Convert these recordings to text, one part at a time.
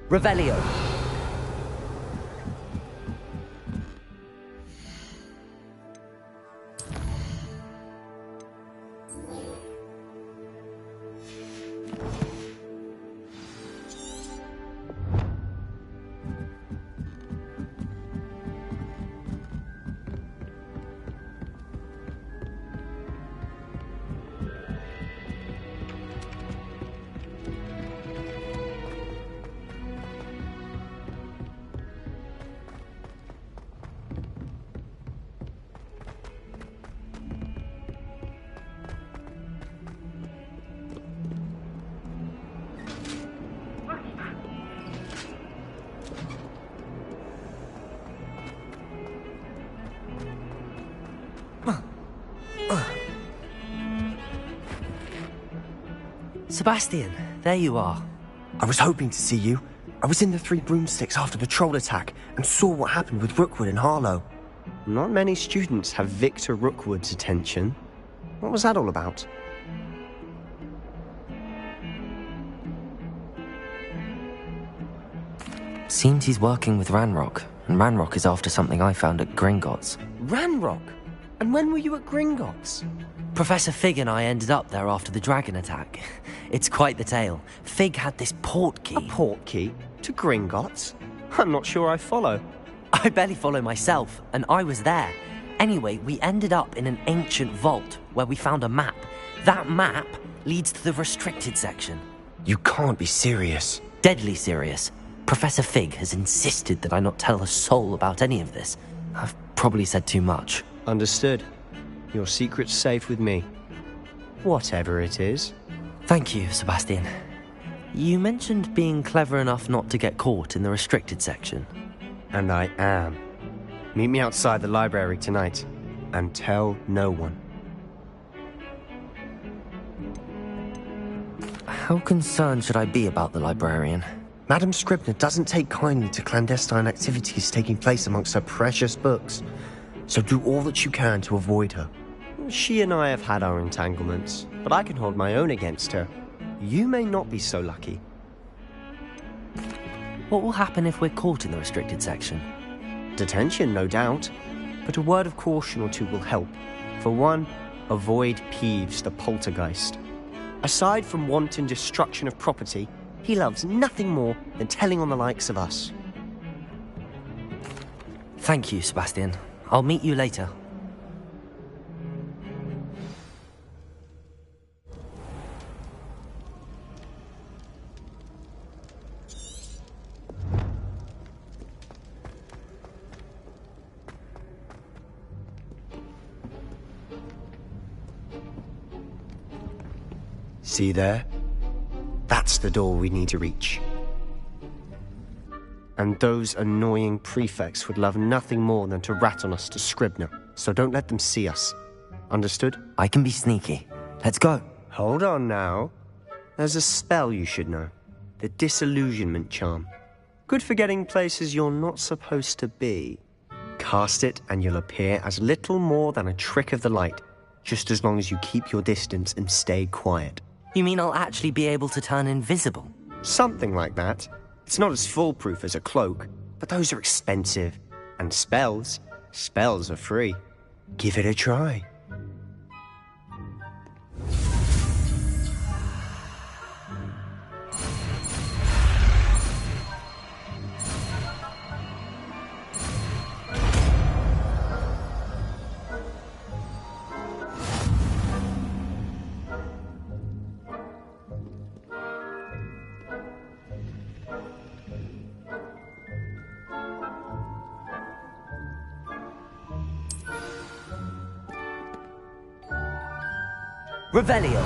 Revelio. Sebastian, there you are. I was hoping to see you. I was in the Three Broomsticks after the troll attack and saw what happened with Rookwood and Harlow. Not many students have Victor Rookwood's attention. What was that all about? Seems he's working with Ranrock, and Ranrock is after something I found at Gringotts. Ranrock? And when were you at Gringotts? Professor Fig and I ended up there after the dragon attack. It's quite the tale. Fig had this port key. A port key? To Gringotts? I'm not sure I follow. I barely follow myself, and I was there. Anyway, we ended up in an ancient vault where we found a map. That map leads to the restricted section. You can't be serious. Deadly serious. Professor Fig has insisted that I not tell a soul about any of this. I've probably said too much. Understood. Your secret's safe with me. Whatever it is. Thank you, Sebastian. You mentioned being clever enough not to get caught in the restricted section. And I am. Meet me outside the library tonight, and tell no one. How concerned should I be about the librarian? Madam Scribner doesn't take kindly to clandestine activities taking place amongst her precious books, so do all that you can to avoid her. She and I have had our entanglements, but I can hold my own against her. You may not be so lucky. What will happen if we're caught in the restricted section? Detention, no doubt, but a word of caution or two will help. For one, avoid Peeves the poltergeist. Aside from wanton destruction of property, he loves nothing more than telling on the likes of us. Thank you, Sebastian. I'll meet you later. See there? That's the door we need to reach. And those annoying prefects would love nothing more than to rat on us to Scribner, so don't let them see us. Understood? I can be sneaky. Let's go. Hold on now. There's a spell you should know. The Disillusionment Charm. Good for getting places you're not supposed to be. Cast it and you'll appear as little more than a trick of the light, just as long as you keep your distance and stay quiet. You mean I'll actually be able to turn invisible? Something like that. It's not as foolproof as a cloak, but those are expensive. And spells are free. Give it a try. Revelio.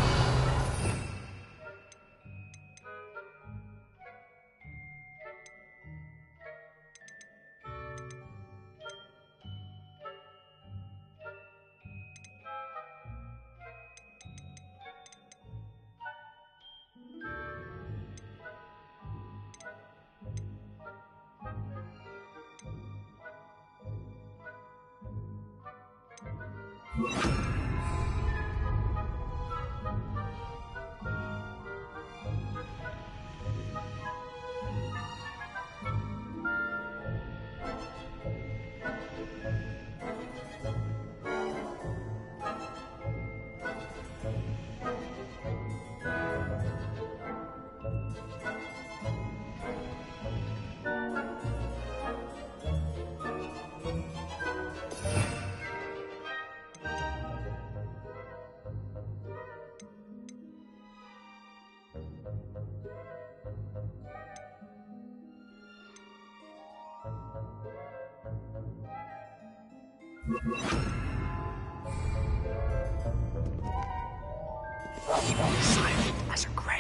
Silent as a grave.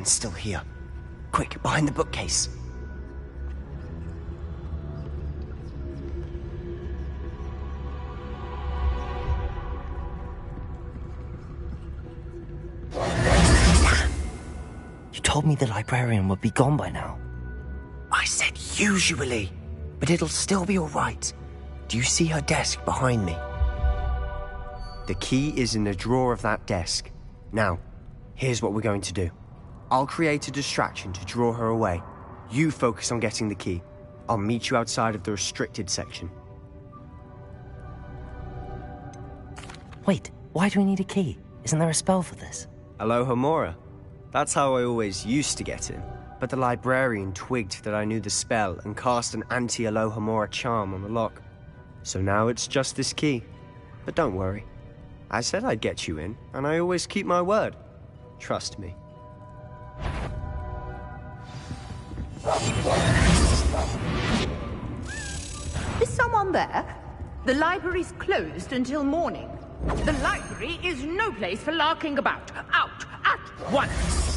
Still here. Quick, behind the bookcase. You told me the librarian would be gone by now. I said usually, but it'll still be all right. Do you see her desk behind me? The key is in the drawer of that desk. Now, here's what we're going to do. I'll create a distraction to draw her away. You focus on getting the key. I'll meet you outside of the restricted section. Wait, why do we need a key? Isn't there a spell for this? Alohomora. That's how I always used to get in. But the librarian twigged that I knew the spell and cast an anti-Alohomora charm on the lock. So now it's just this key. But don't worry. I said I'd get you in, and I always keep my word. Trust me. Is someone there? The library's closed until morning. The library is no place for larking about. Out at once!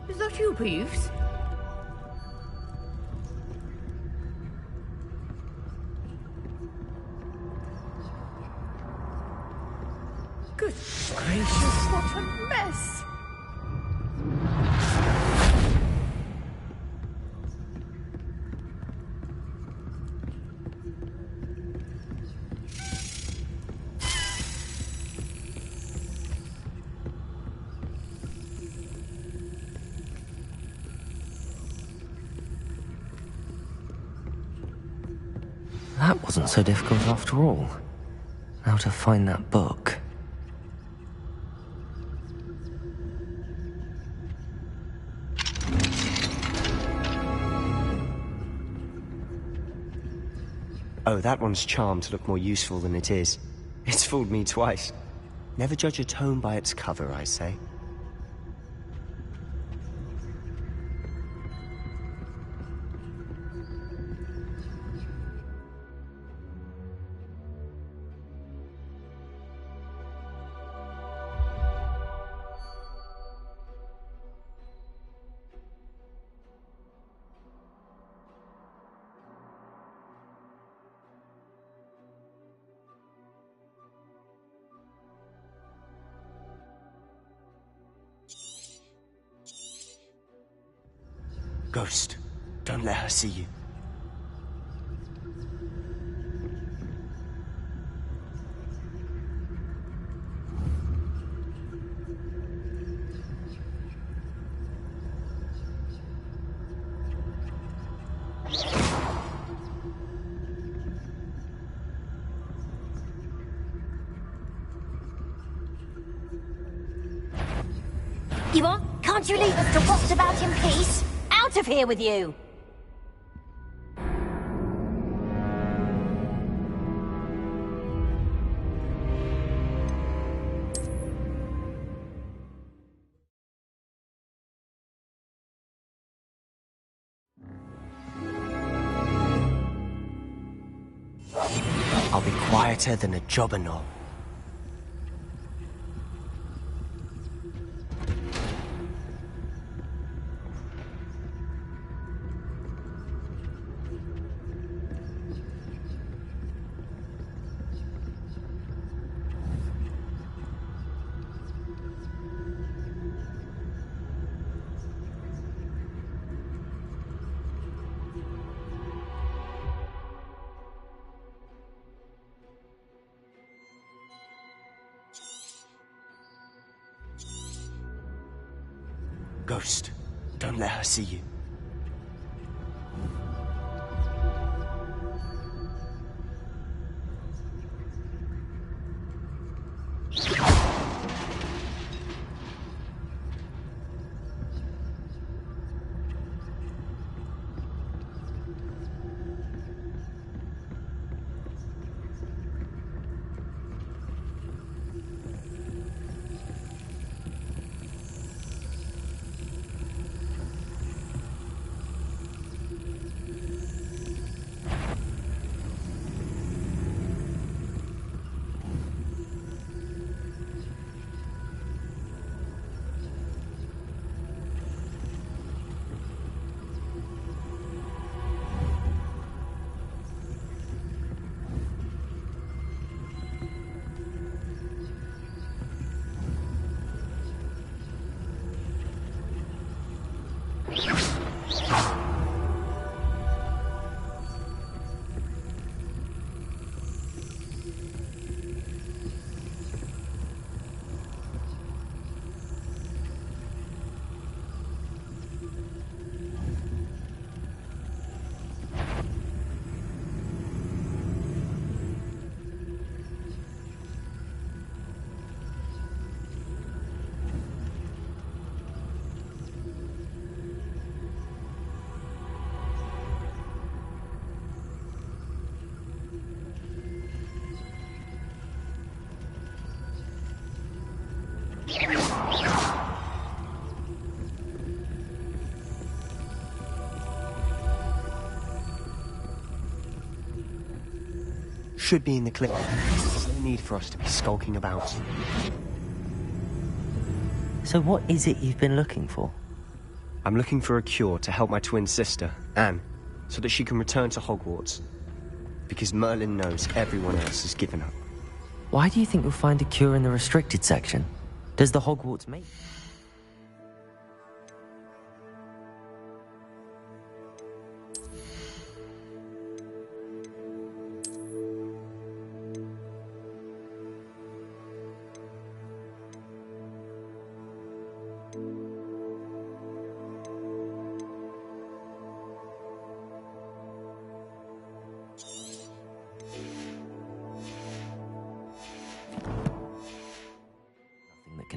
Is that you, Peeves? Good gracious, what a mess! That wasn't so difficult after all. Now to find that book. Oh, that one's charmed to look more useful than it is. It's fooled me twice. Never judge a tome by its cover, I say. Ghost, don't let her see you. Ivor, can't you leave us to rot about in peace? Out of here with you! I'll be quieter than a jobberknoll. Ghost, don't let her see you. Should be in the clip. There's no need for us to be skulking about. So what is it you've been looking for? I'm looking for a cure to help my twin sister, Anne, so that she can return to Hogwarts. Because Merlin knows everyone else has given up. Why do you think you'll find a cure in the restricted section? Does the Hogwarts make...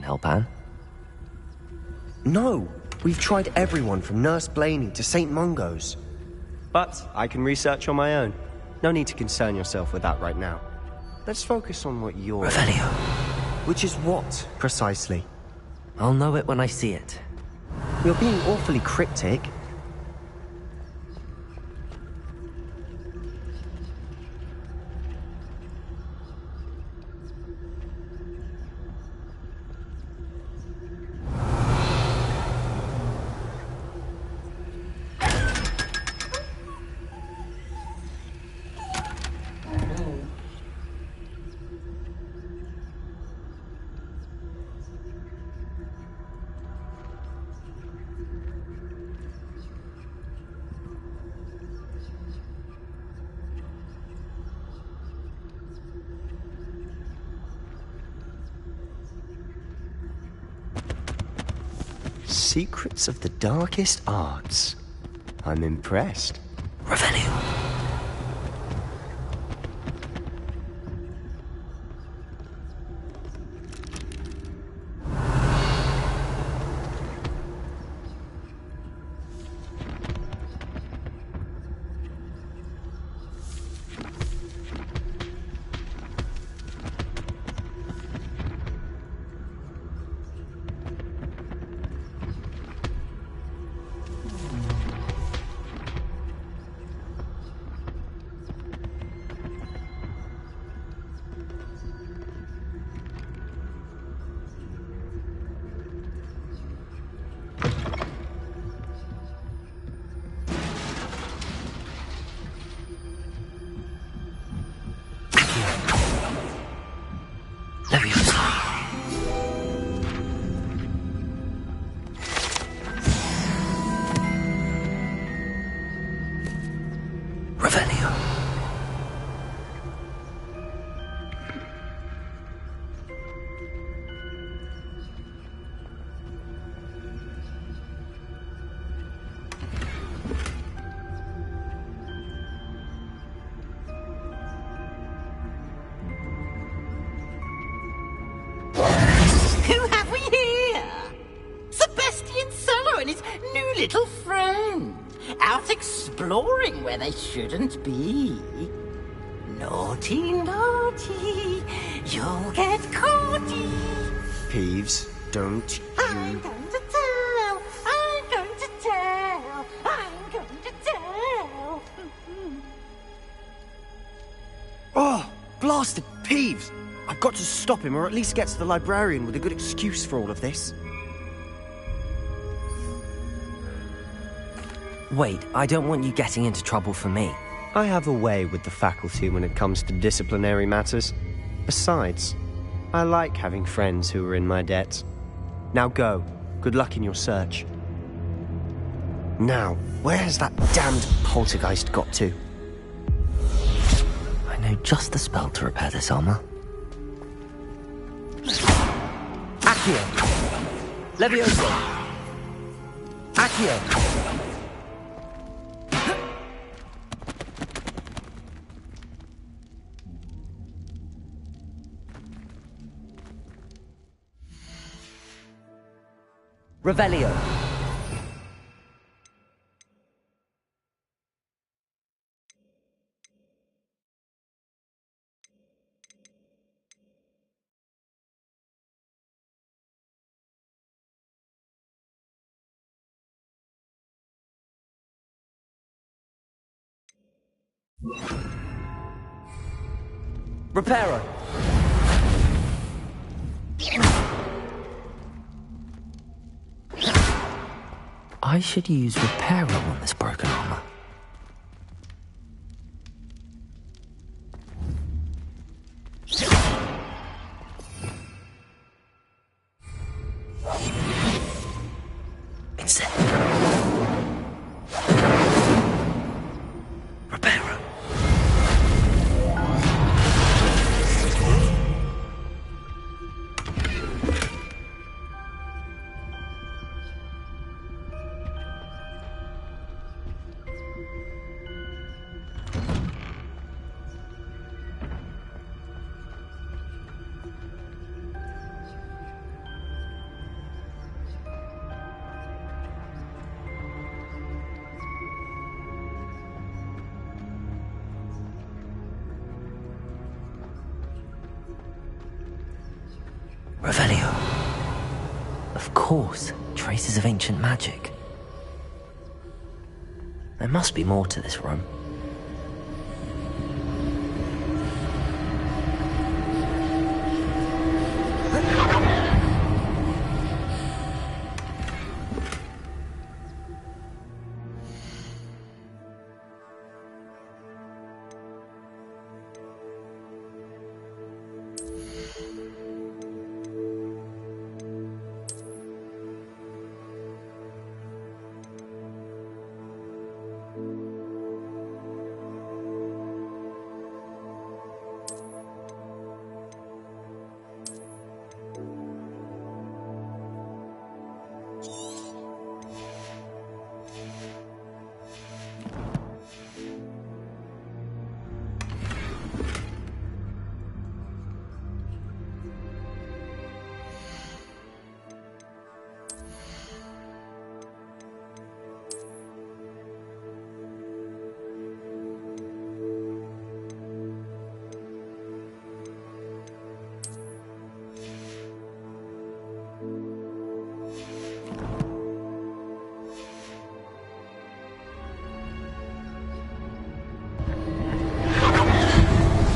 help, Anne? No, we've tried everyone from Nurse Blaney to St. Mungo's. But I can research on my own. No need to concern yourself with that right now. Let's focus on what you're... Revelio. Which is what, precisely? I'll know it when I see it. You're being awfully cryptic. Secrets of the darkest arts. I'm impressed. Revelio. Revelio. Who have we here? Sebastian Solo and his new little friend. Out exploring where they shouldn't be. Naughty, naughty, you'll get caughty. Peeves, don't I'm you... going to tell, I'm going to tell, I'm going to tell. Oh, blasted Peeves! I've got to stop him, or at least get to the librarian with a good excuse for all of this. Wait, I don't want you getting into trouble for me. I have a way with the faculty when it comes to disciplinary matters. Besides, I like having friends who are in my debt. Now go. Good luck in your search. Now, where has that damned poltergeist got to? I know just the spell to repair this armor. Accio! Levioso! Accio! Revelio. Reparo. I should use Reparo on this broken armor. It's it. Reparo. Revelio. Of course, traces of ancient magic. There must be more to this room.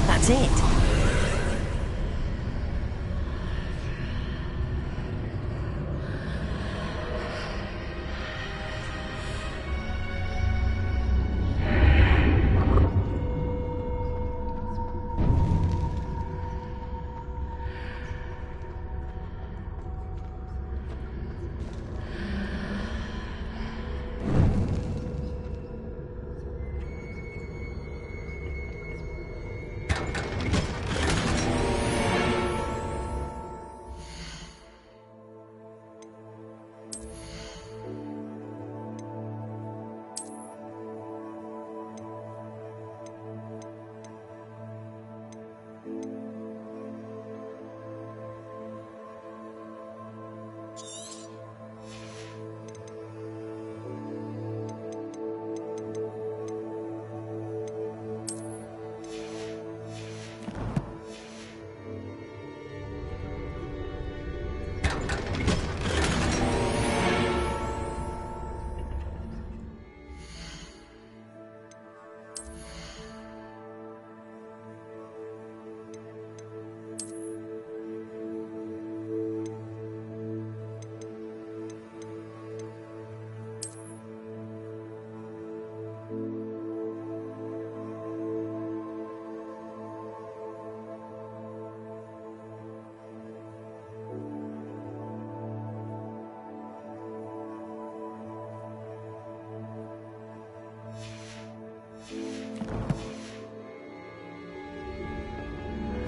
That's it.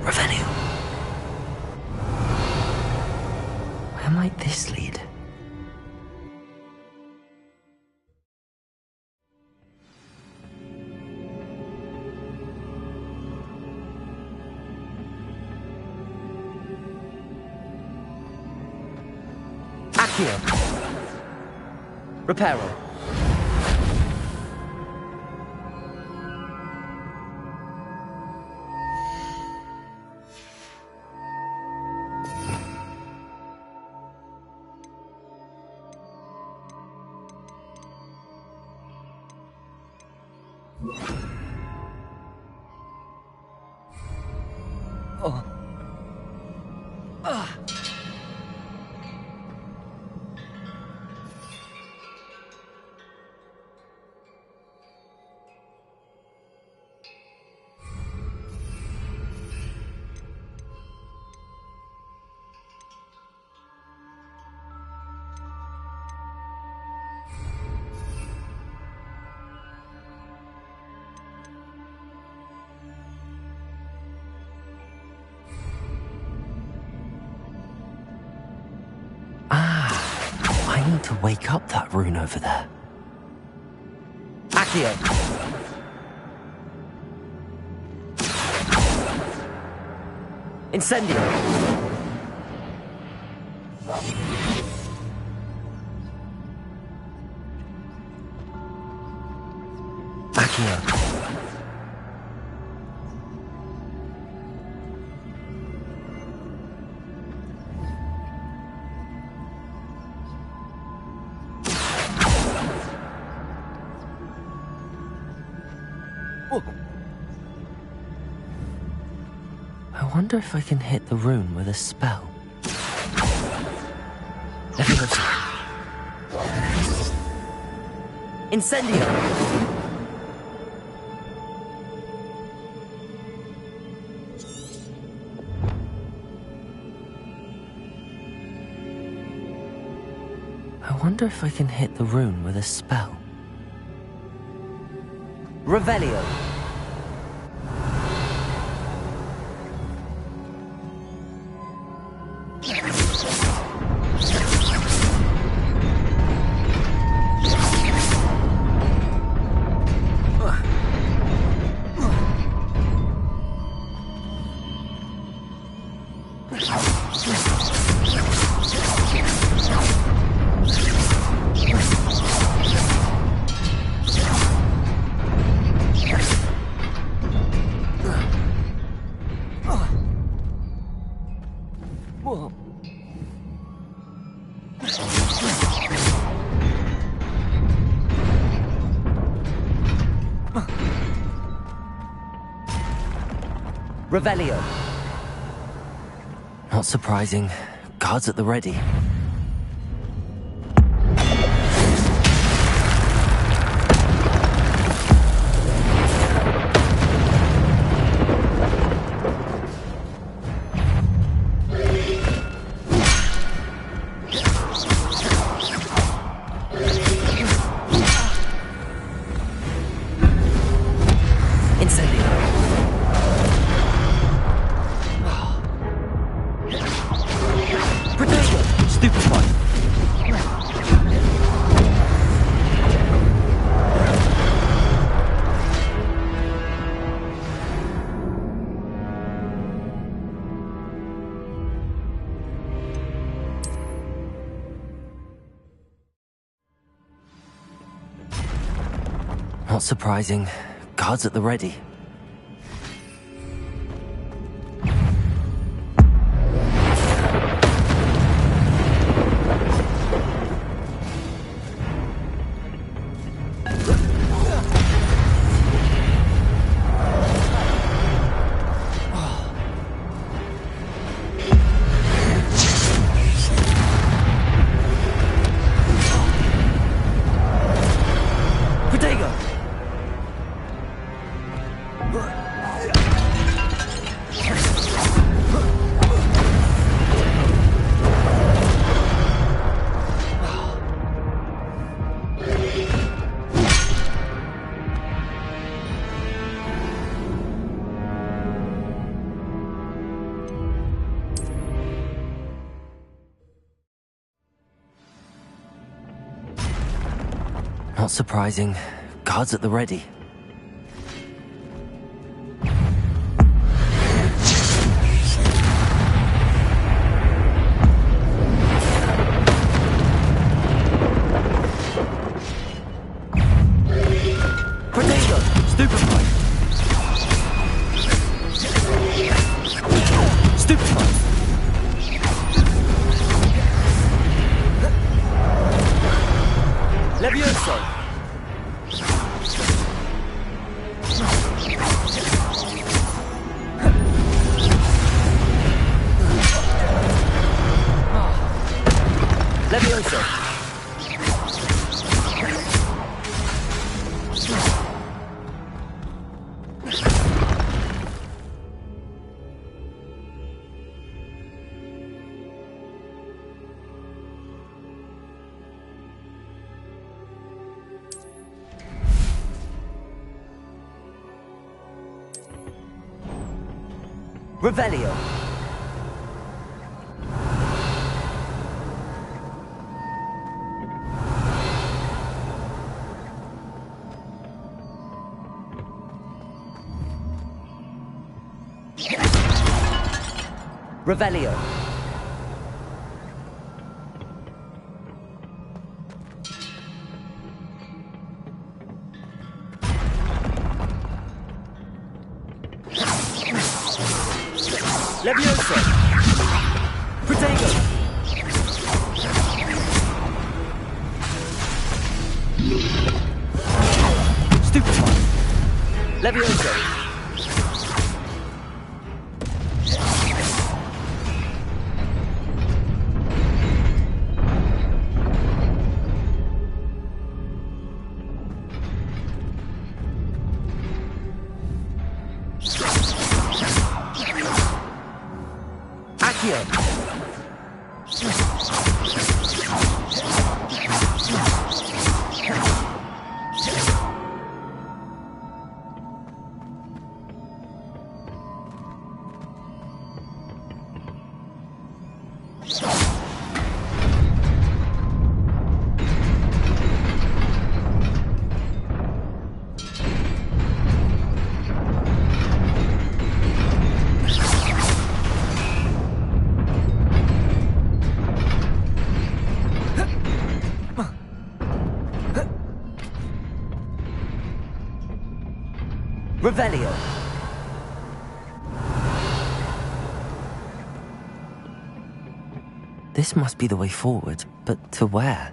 Revelio. Where might this lead? Accio. Reparo. I need to wake up that rune over there. Accio. Incendio. Accio. I wonder if I can hit the rune with a spell. Leviosa. Incendio! I wonder if I can hit the rune with a spell. Revelio. Revelio. Not surprising. Guards at the ready. Not surprising. Guards at the ready. Not surprising. Guards at the ready. Protego! Stupefy! Stupefy! Levioso! Levioso! Revelio. Revelio. Levioso! Protego! Stupefy! Levioso! Revelio. This must be the way forward, but to where?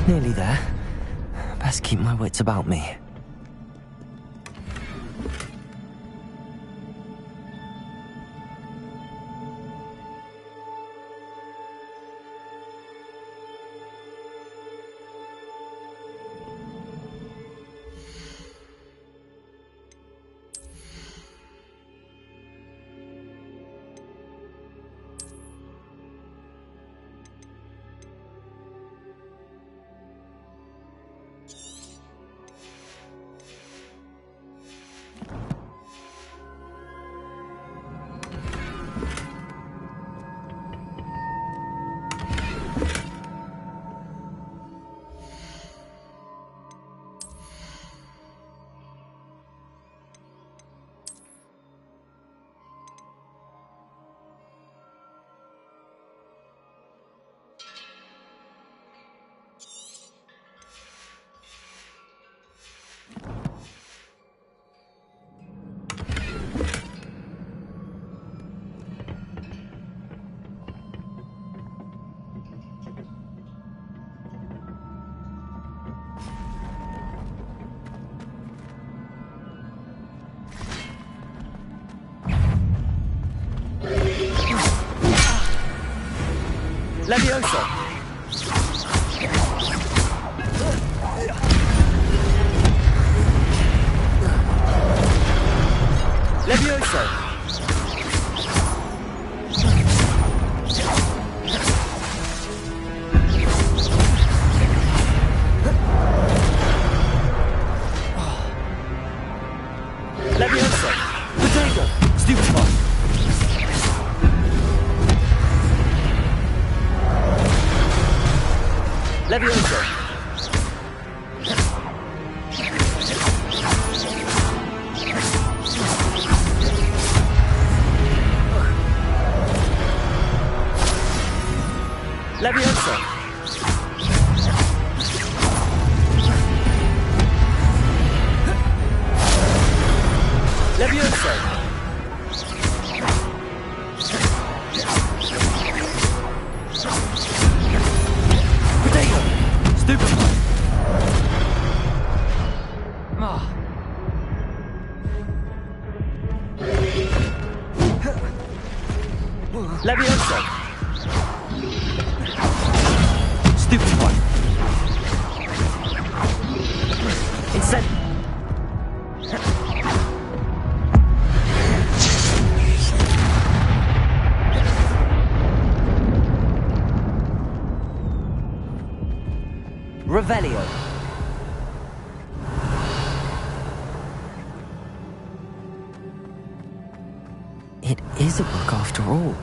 Nearly there. Best keep my wits about me. Levioso! Levioso! Levioso! Potato! Stupefy! Levioso! Levioso! Levioso! Potato! Stupefy! Levioso! Stupefy! Incend... Revelio. It is a book after all.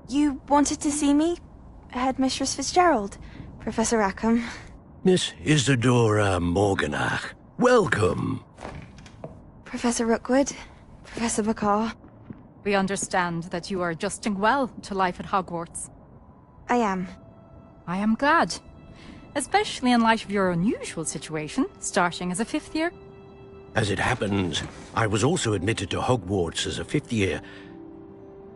You wanted to see me? Headmistress Fitzgerald, Professor Rackham. Miss Isadora Morganach, welcome. Professor Rookwood, Professor Bakar. We understand that you are adjusting well to life at Hogwarts. I am. I am glad. Especially in light of your unusual situation, starting as a 5th year. As it happens, I was also admitted to Hogwarts as a 5th year.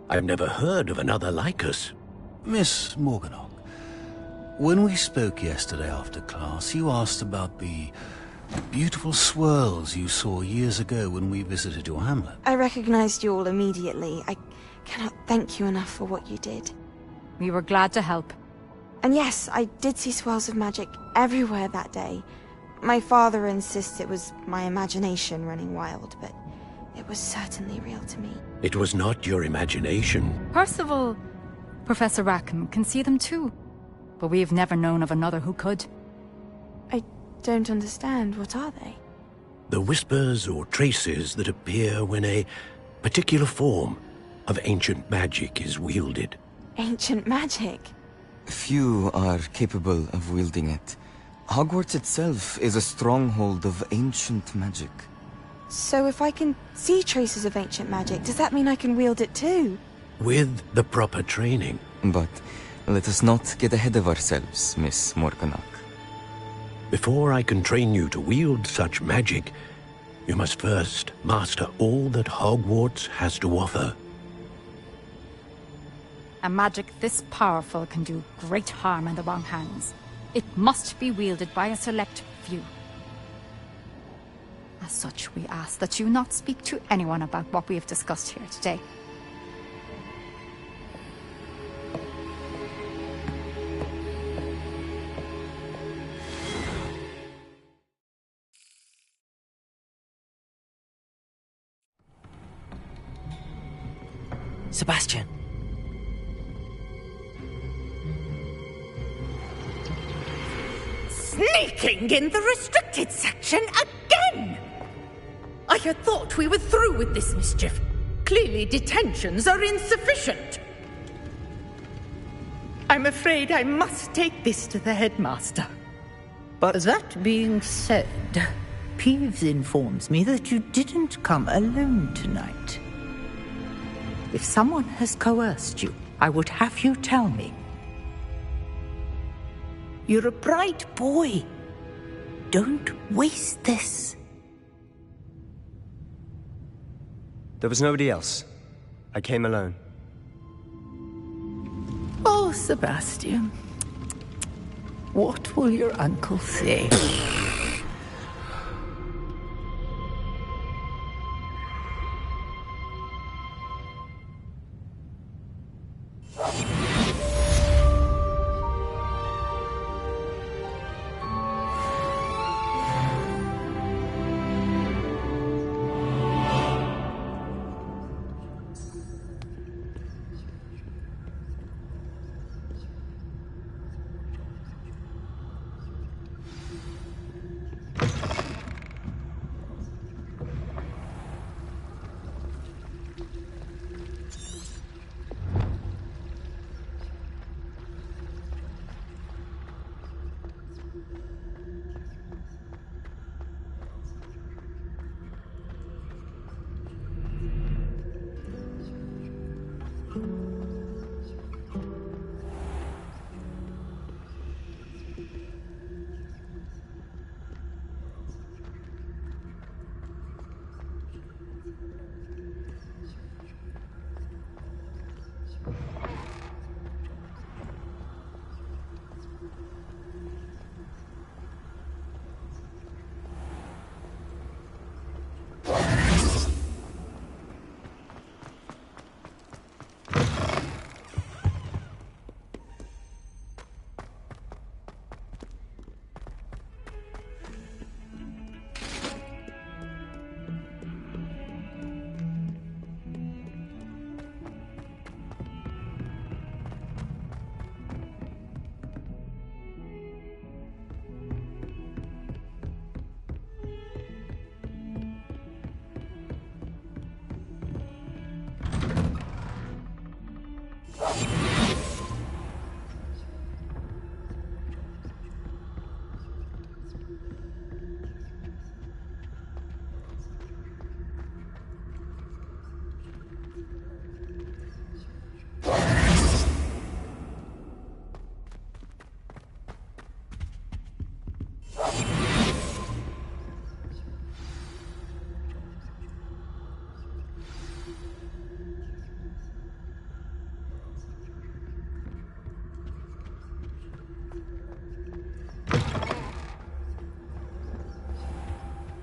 I've never heard of another like us. Miss Morganach, when we spoke yesterday after class, you asked about the beautiful swirls you saw years ago when we visited your hamlet. I recognized you all immediately. I cannot thank you enough for what you did. We were glad to help. And yes, I did see swirls of magic everywhere that day. My father insists it was my imagination running wild, but it was certainly real to me. It was not your imagination. Percival, Professor Rackham can see them too. But we have never known of another who could. I don't understand. What are they? The whispers or traces that appear when a particular form of ancient magic is wielded. Ancient magic? Few are capable of wielding it. Hogwarts itself is a stronghold of ancient magic. So if I can see traces of ancient magic, does that mean I can wield it too? With the proper training. But let us not get ahead of ourselves, Miss Morganach. Before I can train you to wield such magic, you must first master all that Hogwarts has to offer. A magic this powerful can do great harm in the wrong hands. It must be wielded by a select few. As such, we ask that you not speak to anyone about what we have discussed here today. Sebastian. Sneaking in the restricted section again! I had thought we were through with this mischief. Clearly detentions are insufficient. I'm afraid I must take this to the headmaster. But that being said, Peeves informs me that you didn't come alone tonight. If someone has coerced you, I would have you tell me. You're a bright boy. Don't waste this. there was nobody else. I came alone. Oh, Sebastian. What will your uncle say?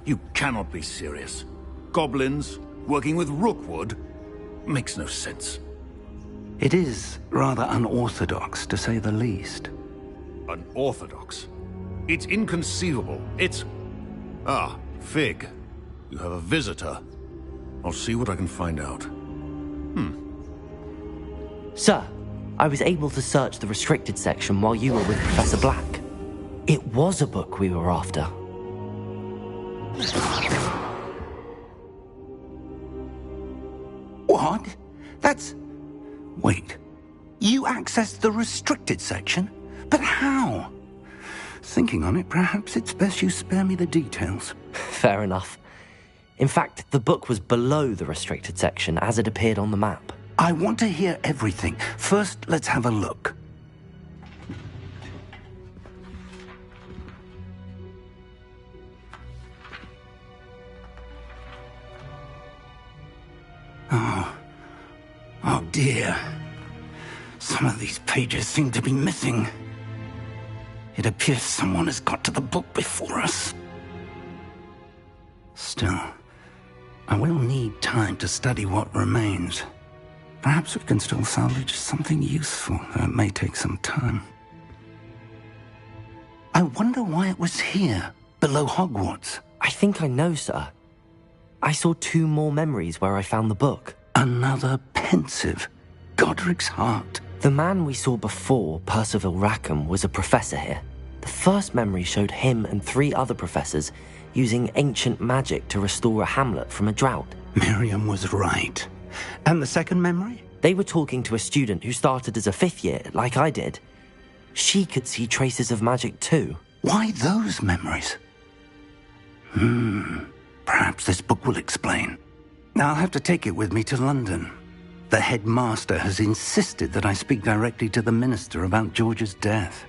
You cannot be serious. Goblins working with Rookwood makes no sense. It is rather unorthodox, to say the least. Unorthodox? It's inconceivable. It's... Ah, Fig. You have a visitor. I'll see what I can find out. Sir, I was able to search the restricted section while you were with Professor Black. It was a book we were after. What? That's... Wait. You accessed the restricted section? But how? Thinking on it, perhaps it's best you spare me the details. Fair enough. In fact, the book was below the restricted section as it appeared on the map. I want to hear everything. First, let's have a look. Oh dear. Some of these pages seem to be missing. It appears someone has got to the book before us. Still, I will need time to study what remains. Perhaps we can still salvage something useful, though it may take some time. I wonder why it was here, below Hogwarts. I think I know, sir. I saw 2 more memories where I found the book. Another pensive. Godric's heart. The man we saw before, Percival Rackham, was a professor here. The first memory showed him and 3 other professors using ancient magic to restore a hamlet from a drought. Miriam was right. And the second memory? They were talking to a student who started as a 5th year, like I did. She could see traces of magic too. Why those memories? Perhaps this book will explain. I'll have to take it with me to London. The headmaster has insisted that I speak directly to the minister about George's death.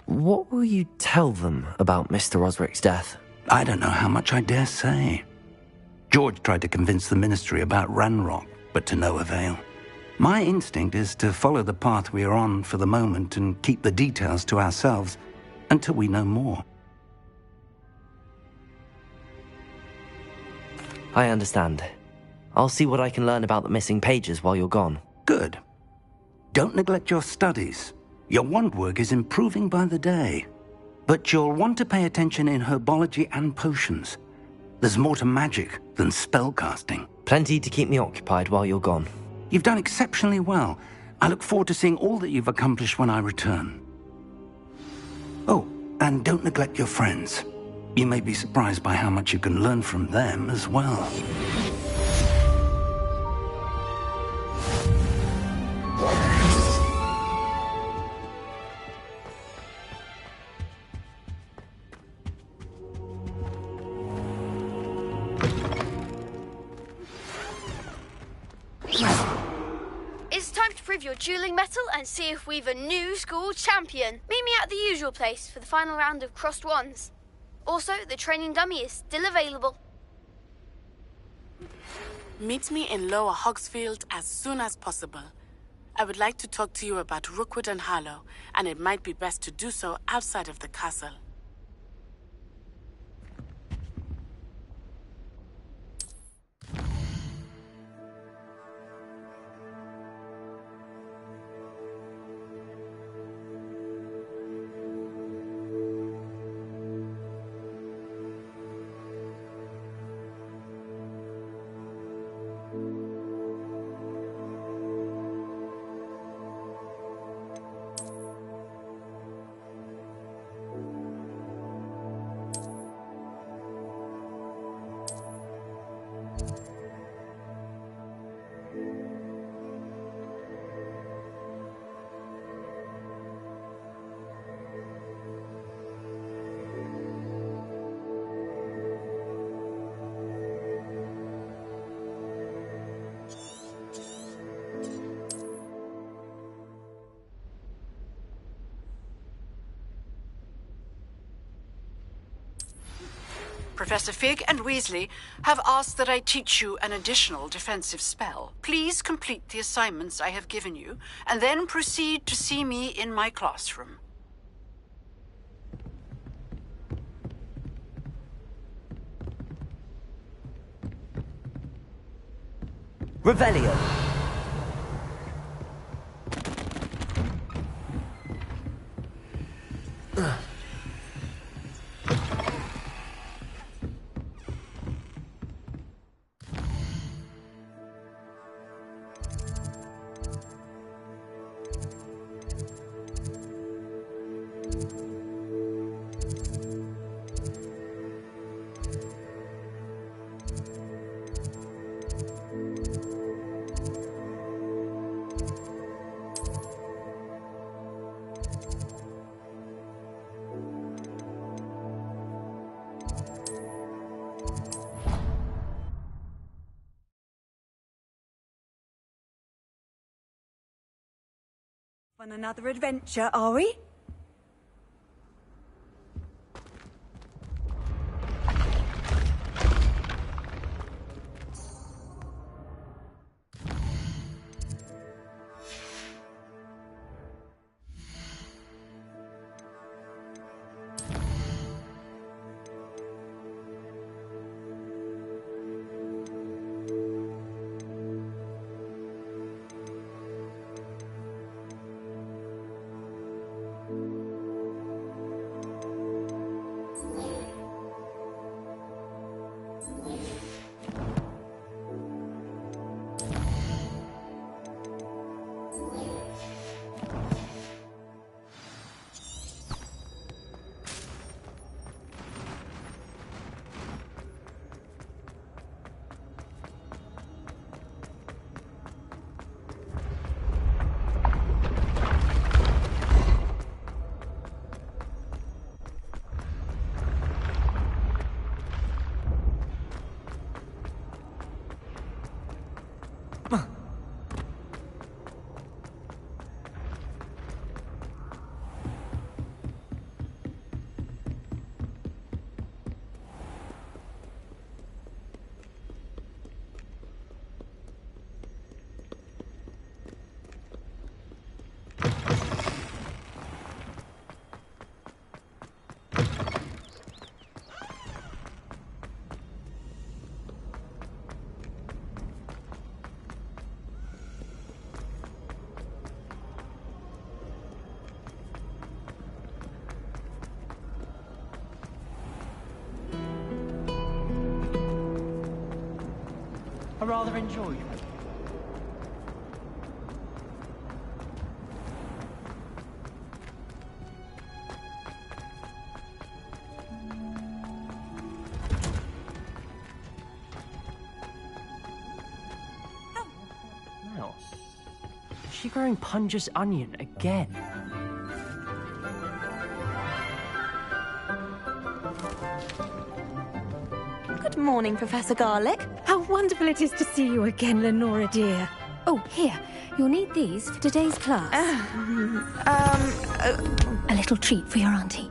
What will you tell them about Mr. Osric's death? I don't know how much I dare say. George tried to convince the ministry about Ranrock, but to no avail. My instinct is to follow the path we are on for the moment and keep the details to ourselves until we know more. I understand. I'll see what I can learn about the missing pages while you're gone. Good. Don't neglect your studies. Your wand work is improving by the day. But you'll want to pay attention in herbology and potions. There's more to magic than spellcasting. Plenty to keep me occupied while you're gone. You've done exceptionally well. I look forward to seeing all that you've accomplished when I return. Oh, and don't neglect your friends. You may be surprised by how much you can learn from them as well. It's time to prove your dueling mettle and see if we've a new school champion. Meet me at the usual place for the final round of crossed wands. Also, the training dummy is still available. Meet me in Lower Hogsfield as soon as possible. I would like to talk to you about Rookwood and Harlow, and it might be best to do so outside of the castle. Professor Fig and Weasley have asked that I teach you an additional defensive spell. Please complete the assignments I have given you, and then proceed to see me in my classroom. Revelio. On another adventure, are we? I rather enjoyed. Now, is she growing Punja's onion again? Good morning, Professor Garlick. How wonderful it is to see you again, Lenora dear. Oh, here. You'll need these for today's class. A little treat for your auntie.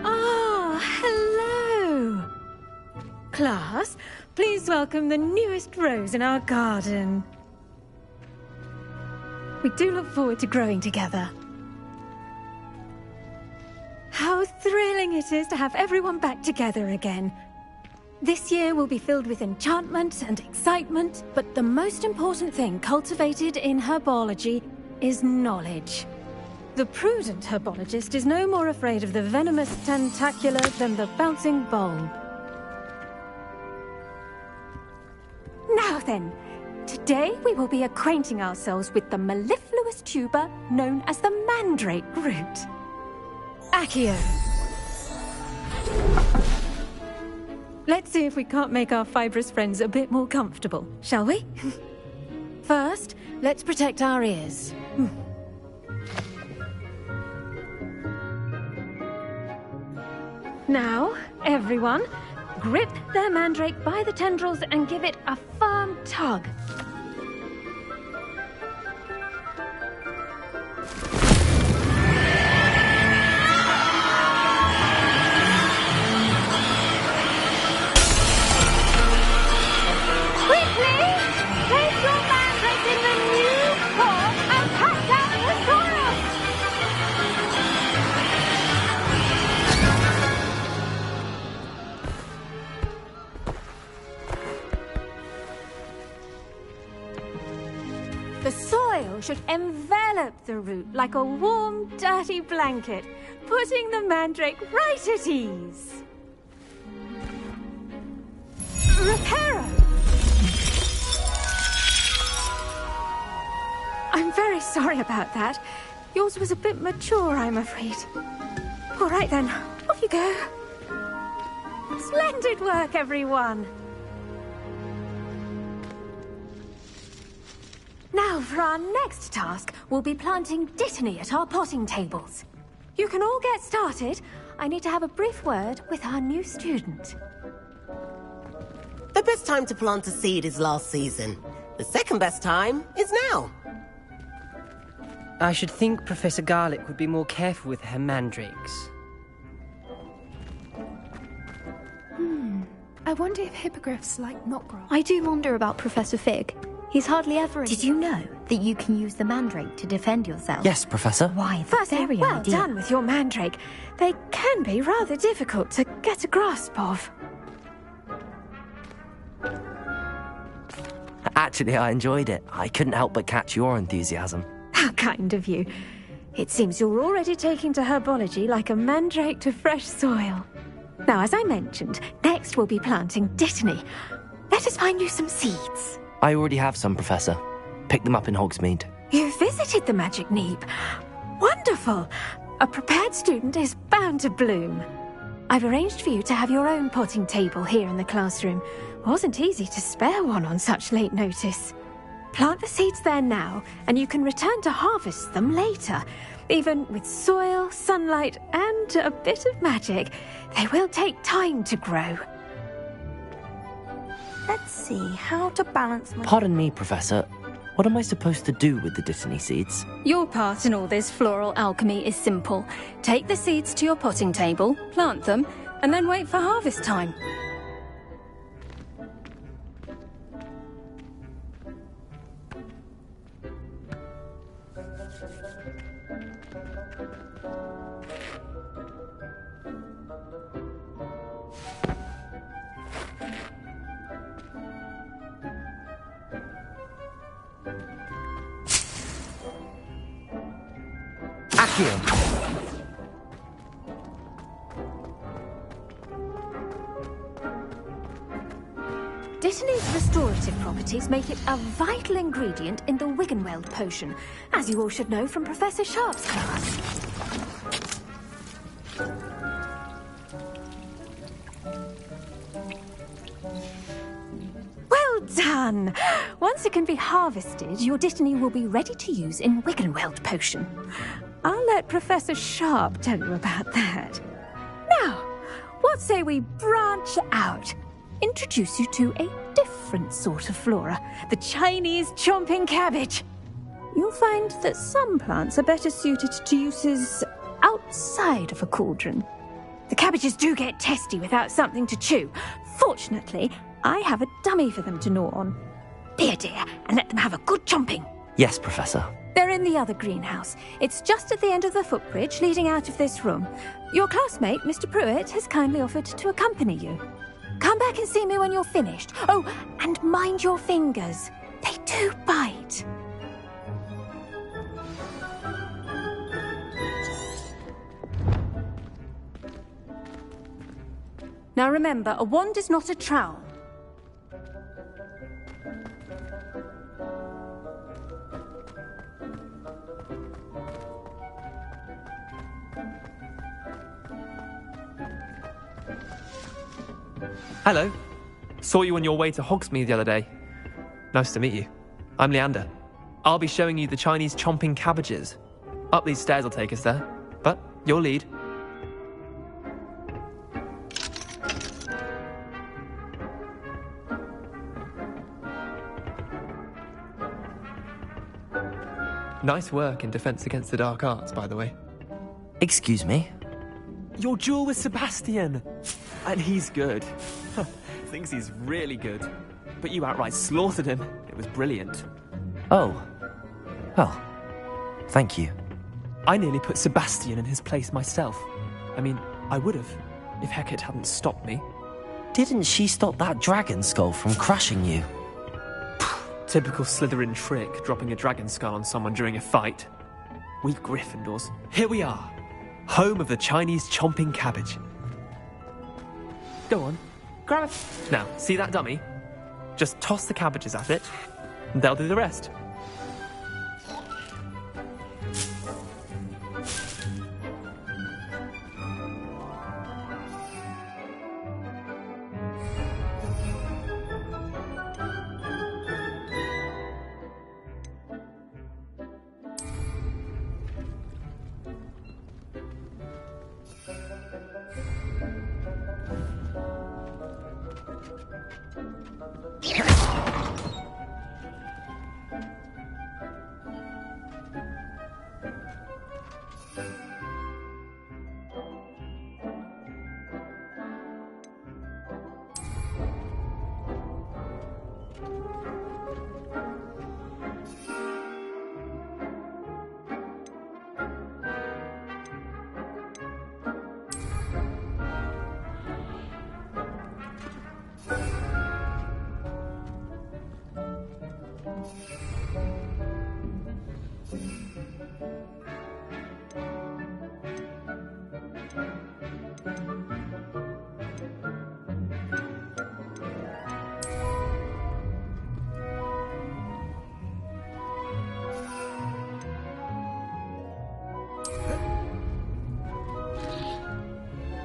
Ah, hello. Class, please welcome the newest rose in our garden. We do look forward to growing together. How thrilling it is to have everyone back together again. This year will be filled with enchantment and excitement, but the most important thing cultivated in herbology is knowledge. The prudent herbologist is no more afraid of the venomous tentacula than the bouncing bulb. Now then, today we will be acquainting ourselves with the mellifluous tuber known as the mandrake root. Accio. Let's see if we can't make our fibrous friends a bit more comfortable, shall we? First, let's protect our ears. Now, everyone, grip their mandrake by the tendrils and give it a firm tug. The soil should envelop the root like a warm, dirty blanket, putting the mandrake right at ease. Reparo! I'm very sorry about that. Yours was a bit mature, I'm afraid. All right then, off you go. Splendid work, everyone. Now, for our next task, we'll be planting dittany at our potting tables. You can all get started. I need to have a brief word with our new student. The best time to plant a seed is last season. The second best time is now. I should think Professor Garlick would be more careful with her mandrakes. I wonder if hippogriffs like knotgrass. I do wonder about Professor Fig. He's hardly ever in... Did you know that you can use the mandrake to defend yourself? Yes, Professor. Why, Firstly, very well idea. done with your mandrake. They can be rather difficult to get a grasp of. Actually, I enjoyed it. I couldn't help but catch your enthusiasm. How kind of you. It seems you're already taking to herbology like a mandrake to fresh soil. Now, as I mentioned, next we'll be planting dittany. Let us find you some seeds. I already have some, Professor. Pick them up in Hogsmeade. You visited the Magic Neep. Wonderful. A prepared student is bound to bloom. I've arranged for you to have your own potting table here in the classroom. Wasn't easy to spare one on such late notice. Plant the seeds there now, and you can return to harvest them later. Even with soil, sunlight, and a bit of magic, they will take time to grow. Let's see how to balance my... Pardon me, Professor. What am I supposed to do with the dittany seeds? Your part in all this floral alchemy is simple. Take the seeds to your potting table, plant them, and then wait for harvest time. Dittany's restorative properties make it a vital ingredient in the Wiggenweld potion, as you all should know from Professor Sharp's class. Well done! Once it can be harvested, your Dittany will be ready to use in Wiggenweld potion. I'll let Professor Sharp tell you about that. Now, what say we branch out? Introduce you to a different sort of flora, the Chinese chomping cabbage. You'll find that some plants are better suited to uses outside of a cauldron. The cabbages do get testy without something to chew. Fortunately, I have a dummy for them to gnaw on. Be a dear and let them have a good chomping. Yes, Professor. They're in the other greenhouse. It's just at the end of the footbridge leading out of this room. Your classmate, Mr. Pruitt, has kindly offered to accompany you. Come back and see me when you're finished. Oh, and mind your fingers. They do bite. Now remember, a wand is not a trowel. Hello. Saw you on your way to Hogsmeade the other day. Nice to meet you. I'm Leander. I'll be showing you the Chinese chomping cabbages. Up these stairs will take us there, but your lead. Nice work in Defense Against the Dark Arts, by the way. Excuse me? Your duel with Sebastian! And he's good. Thinks he's really good. But you outright slaughtered him. It was brilliant. Oh. Well, thank you. I nearly put Sebastian in his place myself. I mean, I would have, if Hecate hadn't stopped me. Didn't she stop that dragon skull from crushing you? Typical Slytherin trick, dropping a dragon skull on someone during a fight. We Gryffindors. Here we are. Home of the Chinese chomping cabbage. Go on, grab it. Now, see that dummy? Just toss the cabbages at it, and they'll do the rest.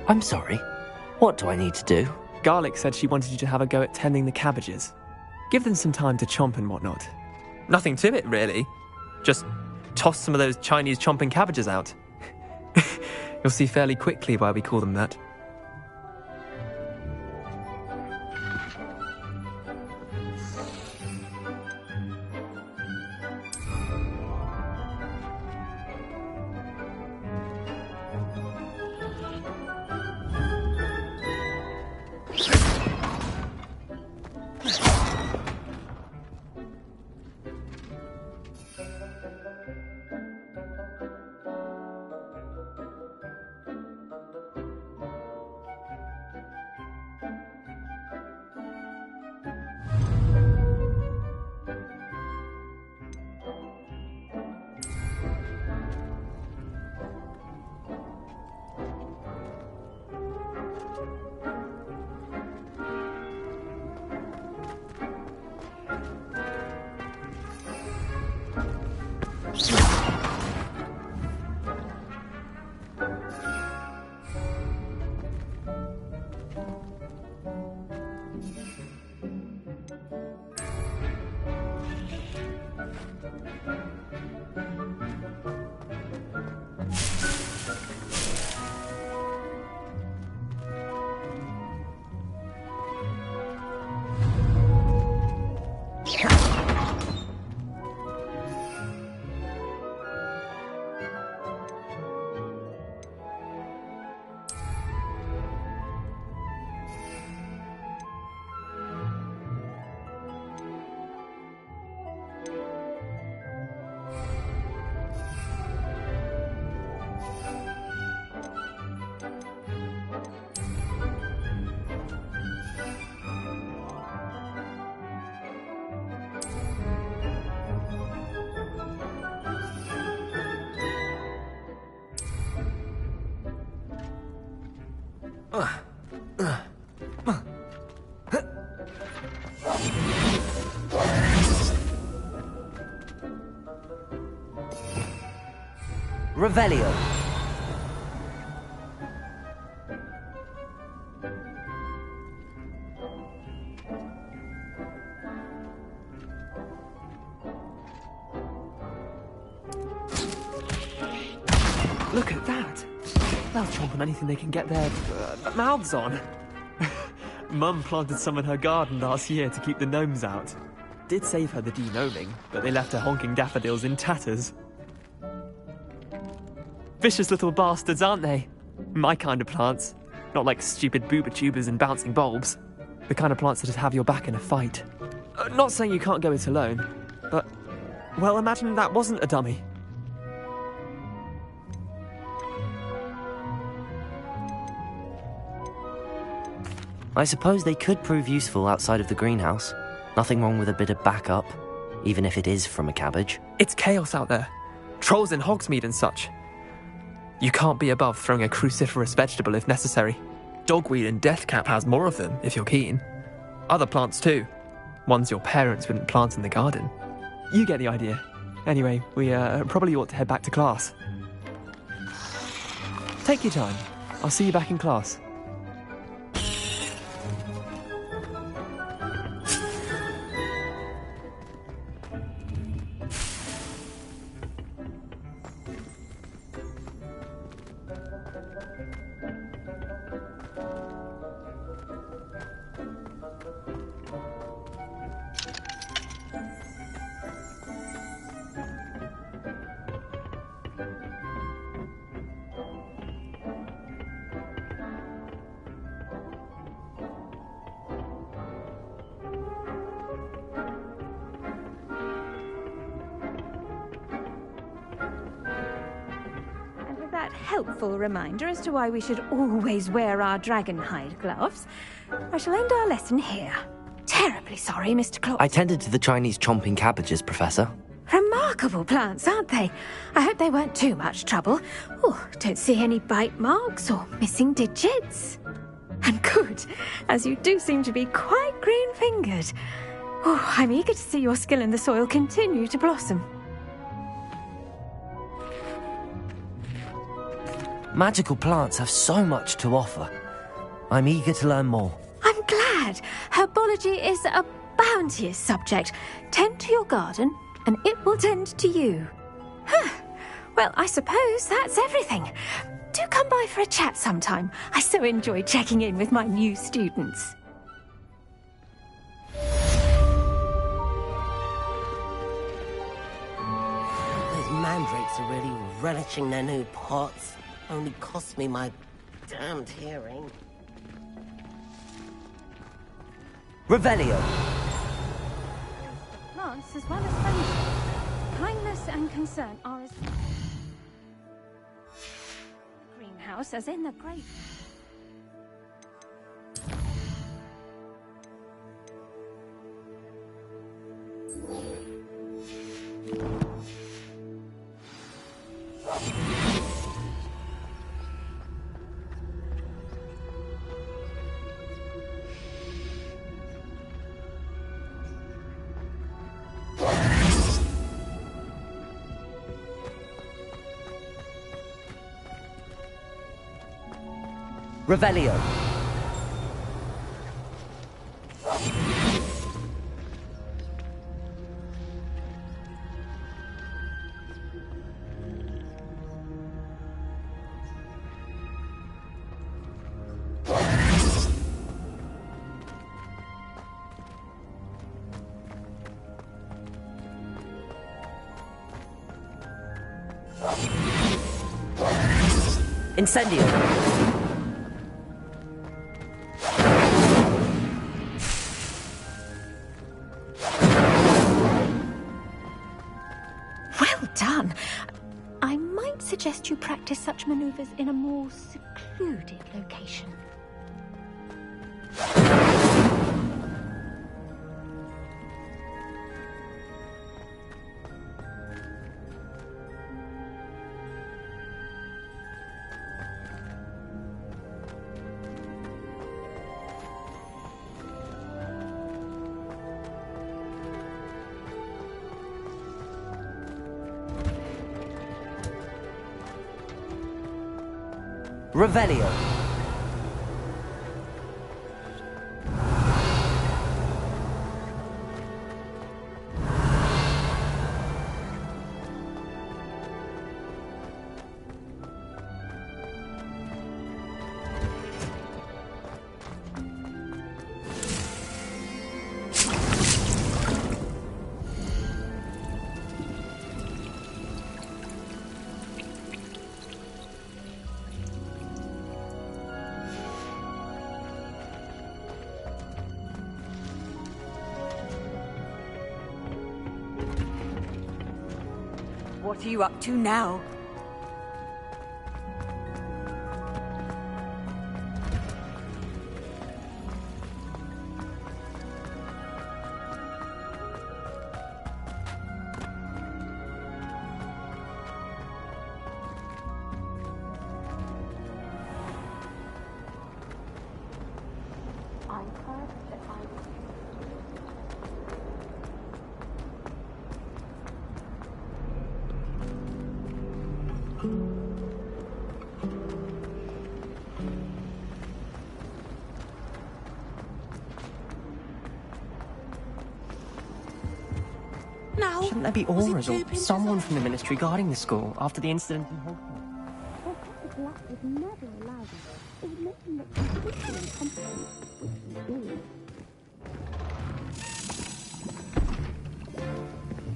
I'm sorry. What do I need to do? Garlic said she wanted you to have a go at tending the cabbages. Give them some time to chomp and whatnot. Nothing to it, really. Just toss some of those Chinese chomping cabbages out. You'll see fairly quickly why we call them that. Revelio. Look at that! They'll chomp on anything they can get their mouths on. Mum planted some in her garden last year to keep the gnomes out. Did save her the de-gnoming, but they left her honking daffodils in tatters. Vicious little bastards, aren't they? My kind of plants. Not like stupid booba tubers and bouncing bulbs. The kind of plants that just have your back in a fight. Not saying you can't go it alone, but... well, imagine that wasn't a dummy. I suppose they could prove useful outside of the greenhouse. Nothing wrong with a bit of backup, even if it is from a cabbage. It's chaos out there. Trolls in Hogsmeade and such. You can't be above throwing a cruciferous vegetable if necessary. Dogweed and deathcap has more of them, if you're keen. Other plants too. Ones your parents wouldn't plant in the garden. You get the idea. Anyway, we probably ought to head back to class. Take your time. I'll see you back in class. Helpful reminder as to why we should always wear our dragonhide gloves. I shall end our lesson here. Terribly sorry, Mr. Claw. I tended to the Chinese chomping cabbages, Professor. Remarkable plants, aren't they? I hope they weren't too much trouble. Oh, don't see any bite marks or missing digits. And good, as you do seem to be quite green-fingered. Oh, I'm eager to see your skill in the soil continue to blossom. Magical plants have so much to offer. I'm eager to learn more. I'm glad. Herbology is a bounteous subject. Tend to your garden, and it will tend to you. Well, I suppose that's everything. Do come by for a chat sometime. I so enjoy checking in with my new students. Those mandrakes are really relishing their new pots. Only cost me my damned hearing. Revelio. Plants as well as friendship. Kindness and concern are as... greenhouse as in the great... Revelio. Incendio. Suggest you practice such maneuvers in a more secluded location. Revelio. What are you up to now? Now, Shouldn't there be aurors or someone from the ministry guarding the school after the incident in Hogwarts?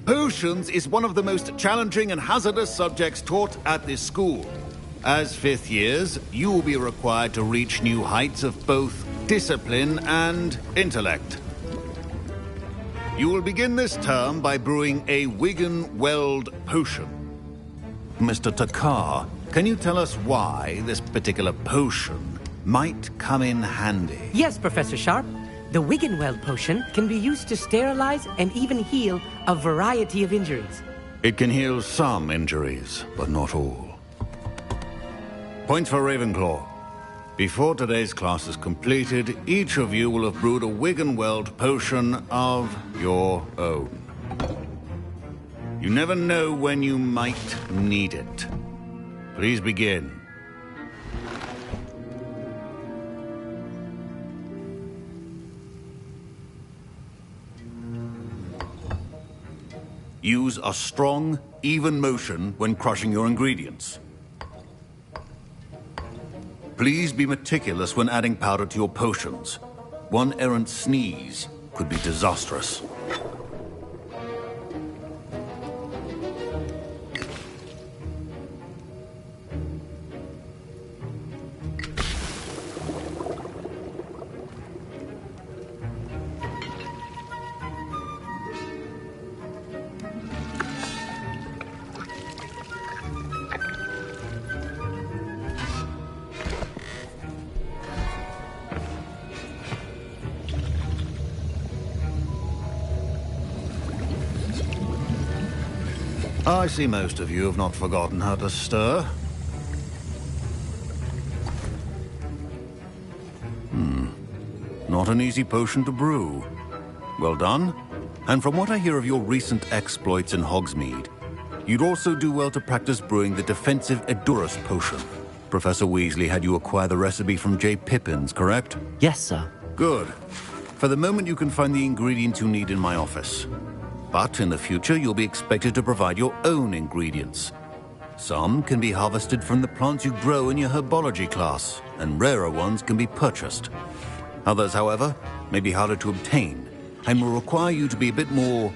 Potions is one of the most challenging and hazardous subjects taught at this school. As fifth years, you will be required to reach new heights of both discipline and intellect. You will begin this term by brewing a Wiggenweld potion. Mr. Takar, can you tell us why this particular potion might come in handy? Yes, Professor Sharp. The Wiggenweld potion can be used to sterilize and even heal a variety of injuries. It can heal some injuries, but not all. Points for Ravenclaw. Before today's class is completed, each of you will have brewed a Wiggenweld potion of your own. You never know when you might need it. Please begin. Use a strong, even motion when crushing your ingredients. Please be meticulous when adding powder to your potions. One errant sneeze could be disastrous. I see most of you have not forgotten how to stir. Not an easy potion to brew. Well done. And from what I hear of your recent exploits in Hogsmeade, you'd also do well to practice brewing the defensive Edurus potion. Professor Weasley had you acquire the recipe from J. Pippins, correct? Yes, sir. Good. For the moment, you can find the ingredients you need in my office. But in the future, you'll be expected to provide your own ingredients. Some can be harvested from the plants you grow in your herbology class, and rarer ones can be purchased. Others, however, may be harder to obtain, and will require you to be a bit more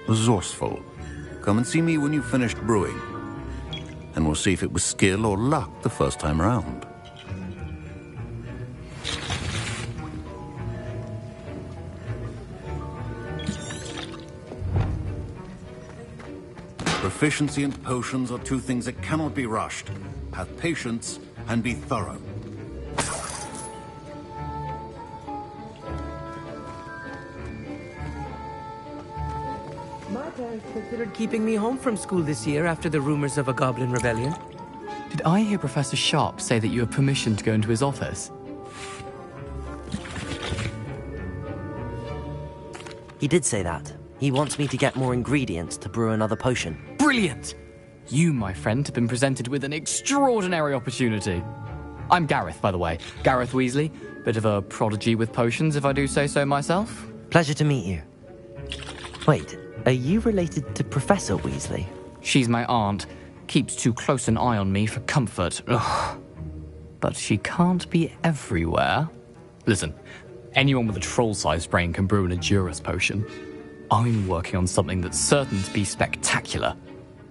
resourceful. Come and see me when you've finished brewing, and we'll see if it was skill or luck the first time around. Proficiency and potions are two things that cannot be rushed. Have patience and be thorough. My parents considered keeping me home from school this year after the rumors of a goblin rebellion. Did I hear Professor Sharp say that you have permission to go into his office? He did say that. He wants me to get more ingredients to brew another potion. Brilliant! You, my friend, have been presented with an extraordinary opportunity. I'm Gareth, by the way. Gareth Weasley. Bit of a prodigy with potions, if I do say so myself. Pleasure to meet you. Wait, are you related to Professor Weasley? She's my aunt. Keeps too close an eye on me for comfort. Ugh. But she can't be everywhere. Listen, anyone with a troll-sized brain can brew an Edurus potion. I'm working on something that's certain to be spectacular.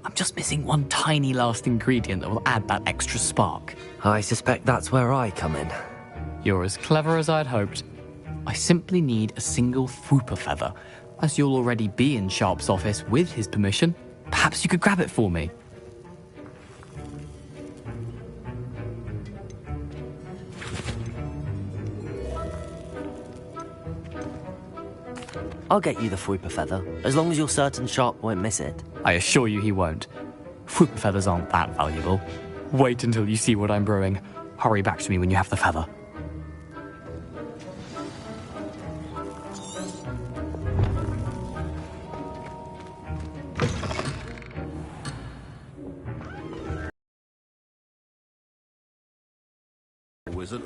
I'm just missing one tiny last ingredient that will add that extra spark. I suspect that's where I come in. You're as clever as I'd hoped. I simply need a single Fwooper feather. As you'll already be in Sharp's office with his permission, perhaps you could grab it for me. I'll get you the Fwooper feather, as long as you're certain Sharp won't miss it. I assure you he won't. Fwooper feathers aren't that valuable. Wait until you see what I'm brewing. Hurry back to me when you have the feather. Wizard.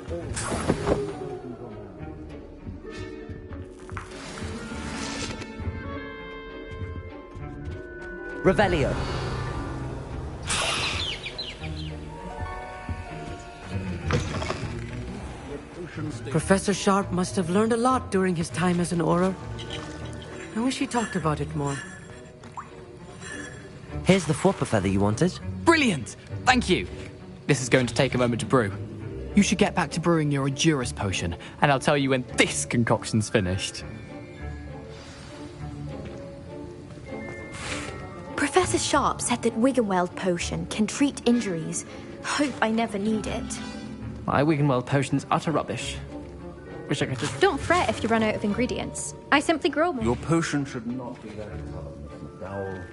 Revelio. Professor Sharp must have learned a lot during his time as an Auror. I wish he talked about it more. Here's the Fwooper feather you wanted. Brilliant! Thank you! This is going to take a moment to brew. You should get back to brewing your Edurus potion, and I'll tell you when this concoction's finished. Professor Sharp said that Wiggenweld potion can treat injuries. Hope I never need it. My Wiggenweld potion's utter rubbish. Wish I could just... Don't fret if you run out of ingredients. I simply grow more. Your potion should not be that colour, Miss McDowell.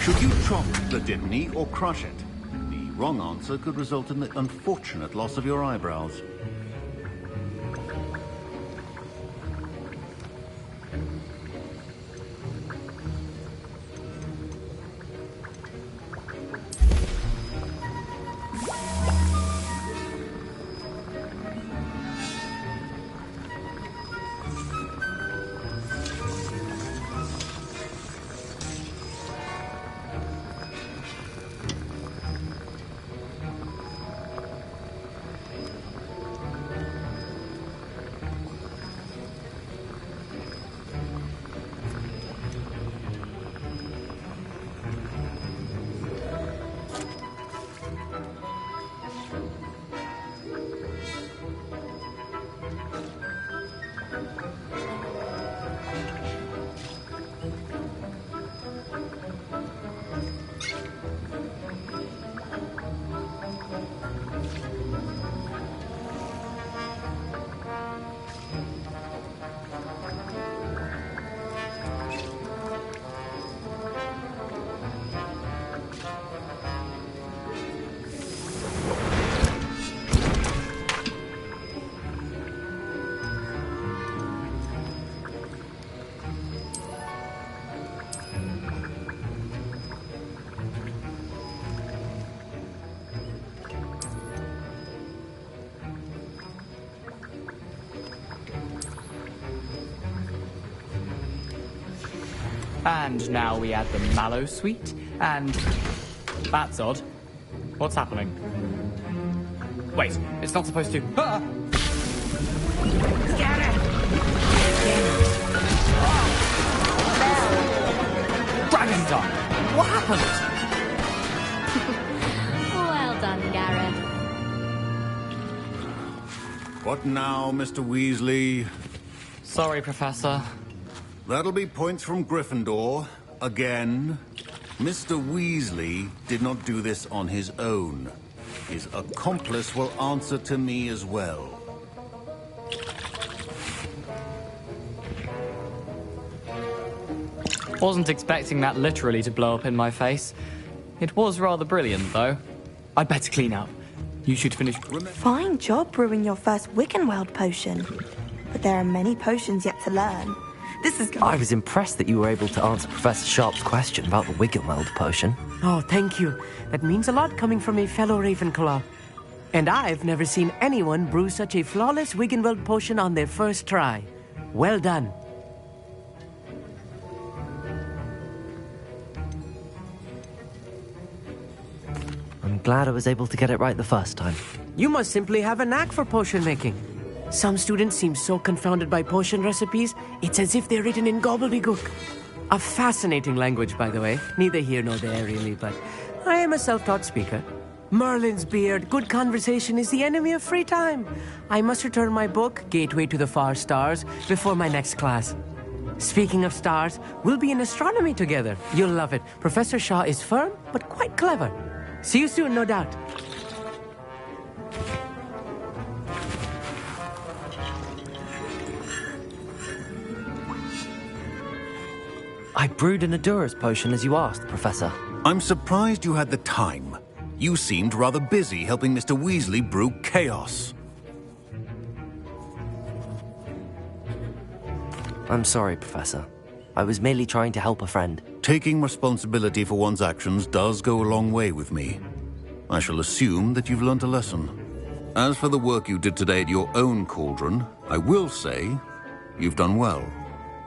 Should you chop the Dibney or crush it? The wrong answer could result in the unfortunate loss of your eyebrows. And now we add the mallow sweet, and... That's odd. What's happening? Wait, it's not supposed to... Ah! Dragon time! What happened? Well done, Gareth. What now, Mr. Weasley? Sorry, Professor. That'll be points from Gryffindor. Again. Mr. Weasley did not do this on his own. His accomplice will answer to me as well. Wasn't expecting that literally to blow up in my face. It was rather brilliant, though. I'd better clean up. You should finish... Fine job brewing your first Wiggenweld potion. but there are many potions yet to learn. This is I was impressed that you were able to answer Professor Sharp's question about the Wiggenweld potion. Oh, thank you. That means a lot coming from a fellow Ravenclaw. And I've never seen anyone brew such a flawless Wiggenweld potion on their first try. Well done. I'm glad I was able to get it right the first time. You must simply have a knack for potion making. Some students seem so confounded by potion recipes, it's as if they're written in gobbledygook. A fascinating language, by the way. Neither here nor there, really, but I am a self-taught speaker. Merlin's beard, good conversation is the enemy of free time. I must return my book, Gateway to the Far Stars, before my next class. Speaking of stars, we'll be in astronomy together. You'll love it. Professor Shaw is firm, but quite clever. See you soon, no doubt. I brewed an Adura's potion as you asked, Professor. I'm surprised you had the time. You seemed rather busy helping Mr. Weasley brew chaos. I'm sorry, Professor. I was merely trying to help a friend. Taking responsibility for one's actions does go a long way with me. I shall assume that you've learnt a lesson. As for the work you did today at your own cauldron, I will say you've done well.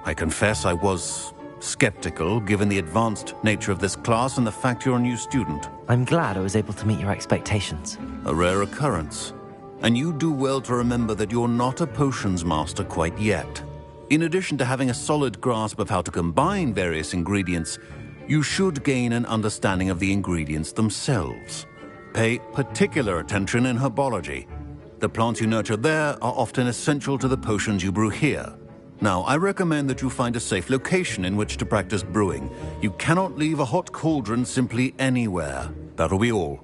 I confess I was skeptical, given the advanced nature of this class and the fact you're a new student. I'm glad I was able to meet your expectations. A rare occurrence. And you do well to remember that you're not a potions master quite yet. In addition to having a solid grasp of how to combine various ingredients, you should gain an understanding of the ingredients themselves. Pay particular attention in herbology. The plants you nurture there are often essential to the potions you brew here. Now, I recommend that you find a safe location in which to practice brewing. You cannot leave a hot cauldron simply anywhere. That'll be all.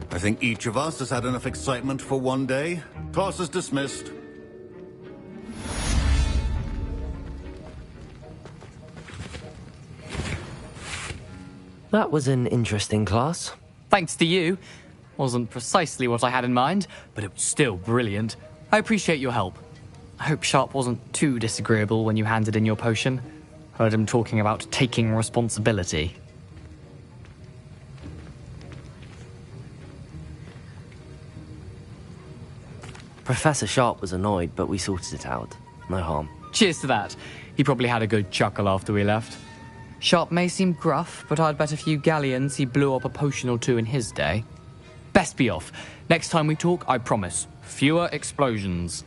I think each of us has had enough excitement for one day. Class is dismissed. That was an interesting class. Thanks to you. Wasn't precisely what I had in mind, but it was still brilliant. I appreciate your help. I hope Sharp wasn't too disagreeable when you handed in your potion. Heard him talking about taking responsibility. Professor Sharp was annoyed, but we sorted it out. No harm. Cheers to that. He probably had a good chuckle after we left. Sharp may seem gruff, but I'd bet a few galleons he blew up a potion or two in his day. Best be off. Next time we talk, I promise, fewer explosions.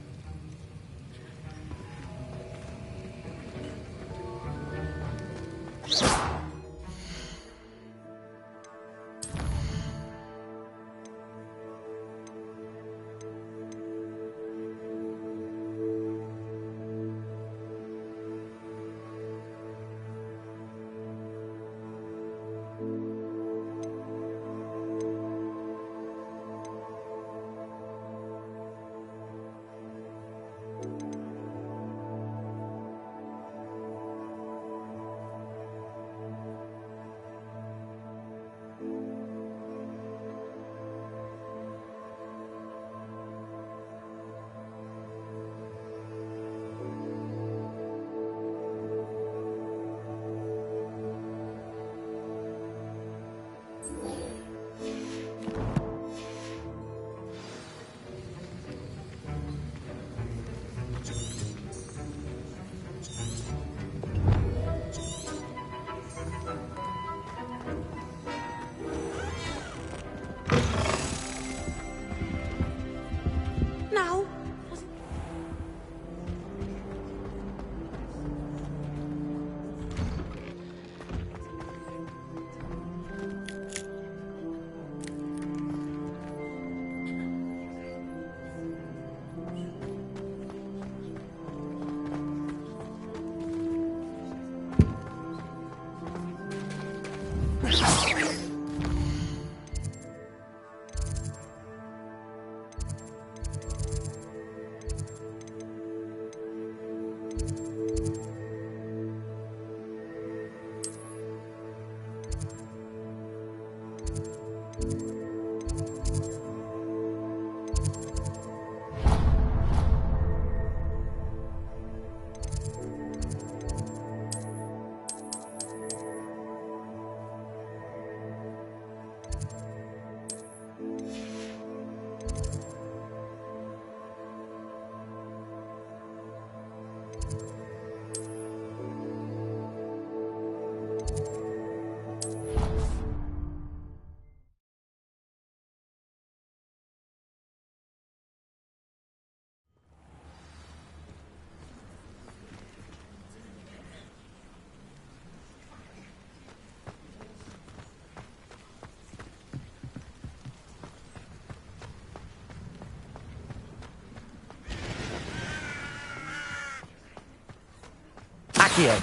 Accio!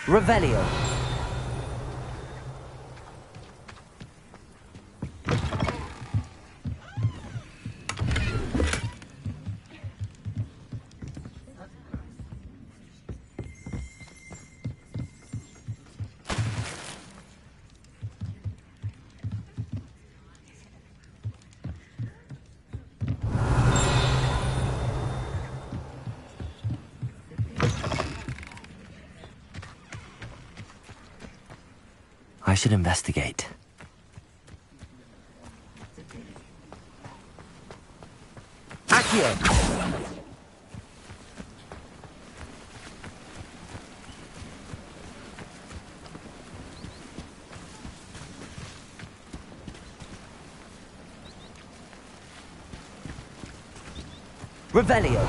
Revelio. I should investigate. Accio! Revelio!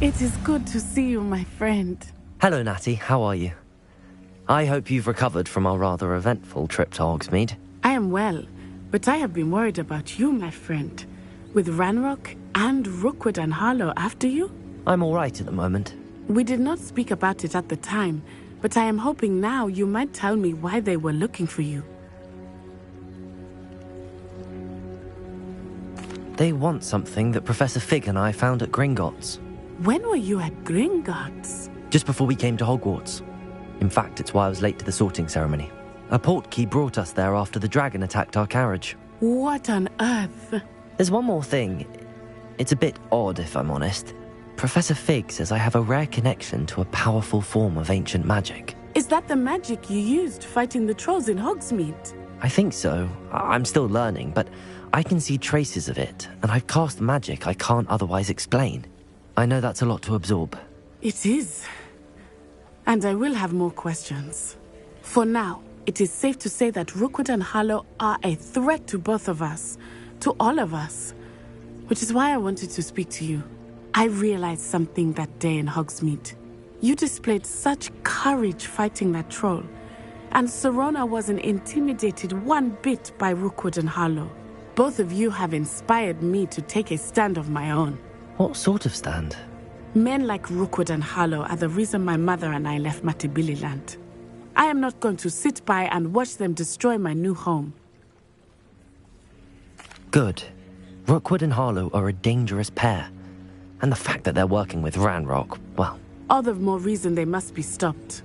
It is good to see you, my friend. Hello, Natty. How are you? I hope you've recovered from our rather eventful trip to Hogsmeade. I am well, but I have been worried about you, my friend. With Ranrock and Rookwood and Harlow after you? I'm all right at the moment. We did not speak about it at the time, but I am hoping now you might tell me why they were looking for you. They want something that Professor Fig and I found at Gringotts. When were you at Gringotts? Just before we came to Hogwarts. In fact, it's why I was late to the sorting ceremony. A portkey brought us there after the dragon attacked our carriage. What on earth? There's one more thing. It's a bit odd, if I'm honest. Professor Fig says I have a rare connection to a powerful form of ancient magic. Is that the magic you used fighting the trolls in Hogsmeade? I think so. I'm still learning, but I can see traces of it, and I've cast magic I can't otherwise explain. I know that's a lot to absorb. It is. And I will have more questions. For now, it is safe to say that Rookwood and Harlow are a threat to both of us, to all of us, which is why I wanted to speak to you. I realized something that day in Hogsmeade. You displayed such courage fighting that troll, and Serona wasn't intimidated one bit by Rookwood and Harlow. Both of you have inspired me to take a stand of my own. What sort of stand? Men like Rookwood and Harlow are the reason my mother and I left Matabeleland. I am not going to sit by and watch them destroy my new home. Good. Rookwood and Harlow are a dangerous pair. And the fact that they're working with Ranrock, well... All the more reason they must be stopped.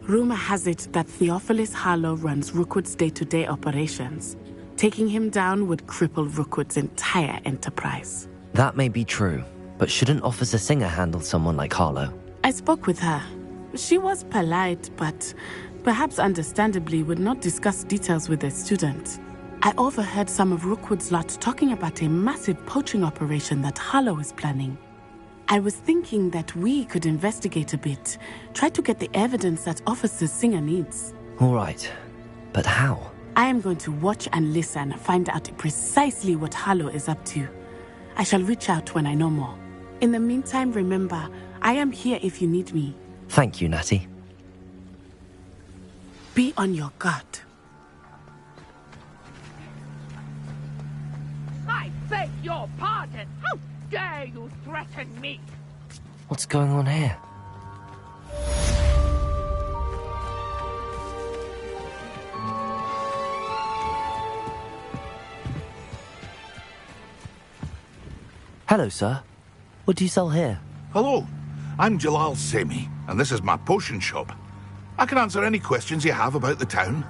Rumor has it that Theophilus Harlow runs Rookwood's day-to-day operations. Taking him down would cripple Rookwood's entire enterprise. That may be true, but shouldn't Officer Singer handle someone like Harlow? I spoke with her. She was polite, but perhaps understandably would not discuss details with a student. I overheard some of Rookwood's lot talking about a massive poaching operation that Harlow is planning. I was thinking that we could investigate a bit, try to get the evidence that Officer Singer needs. All right, but how? I am going to watch and listen, find out precisely what Harlow is up to. I shall reach out when I know more. In the meantime, remember, I am here if you need me. Thank you, Natty. Be on your guard. I beg your pardon! How dare you threaten me? What's going on here? Hello, sir. What do you sell here? Hello, I'm Jalal Semi, and this is my potion shop. I can answer any questions you have about the town.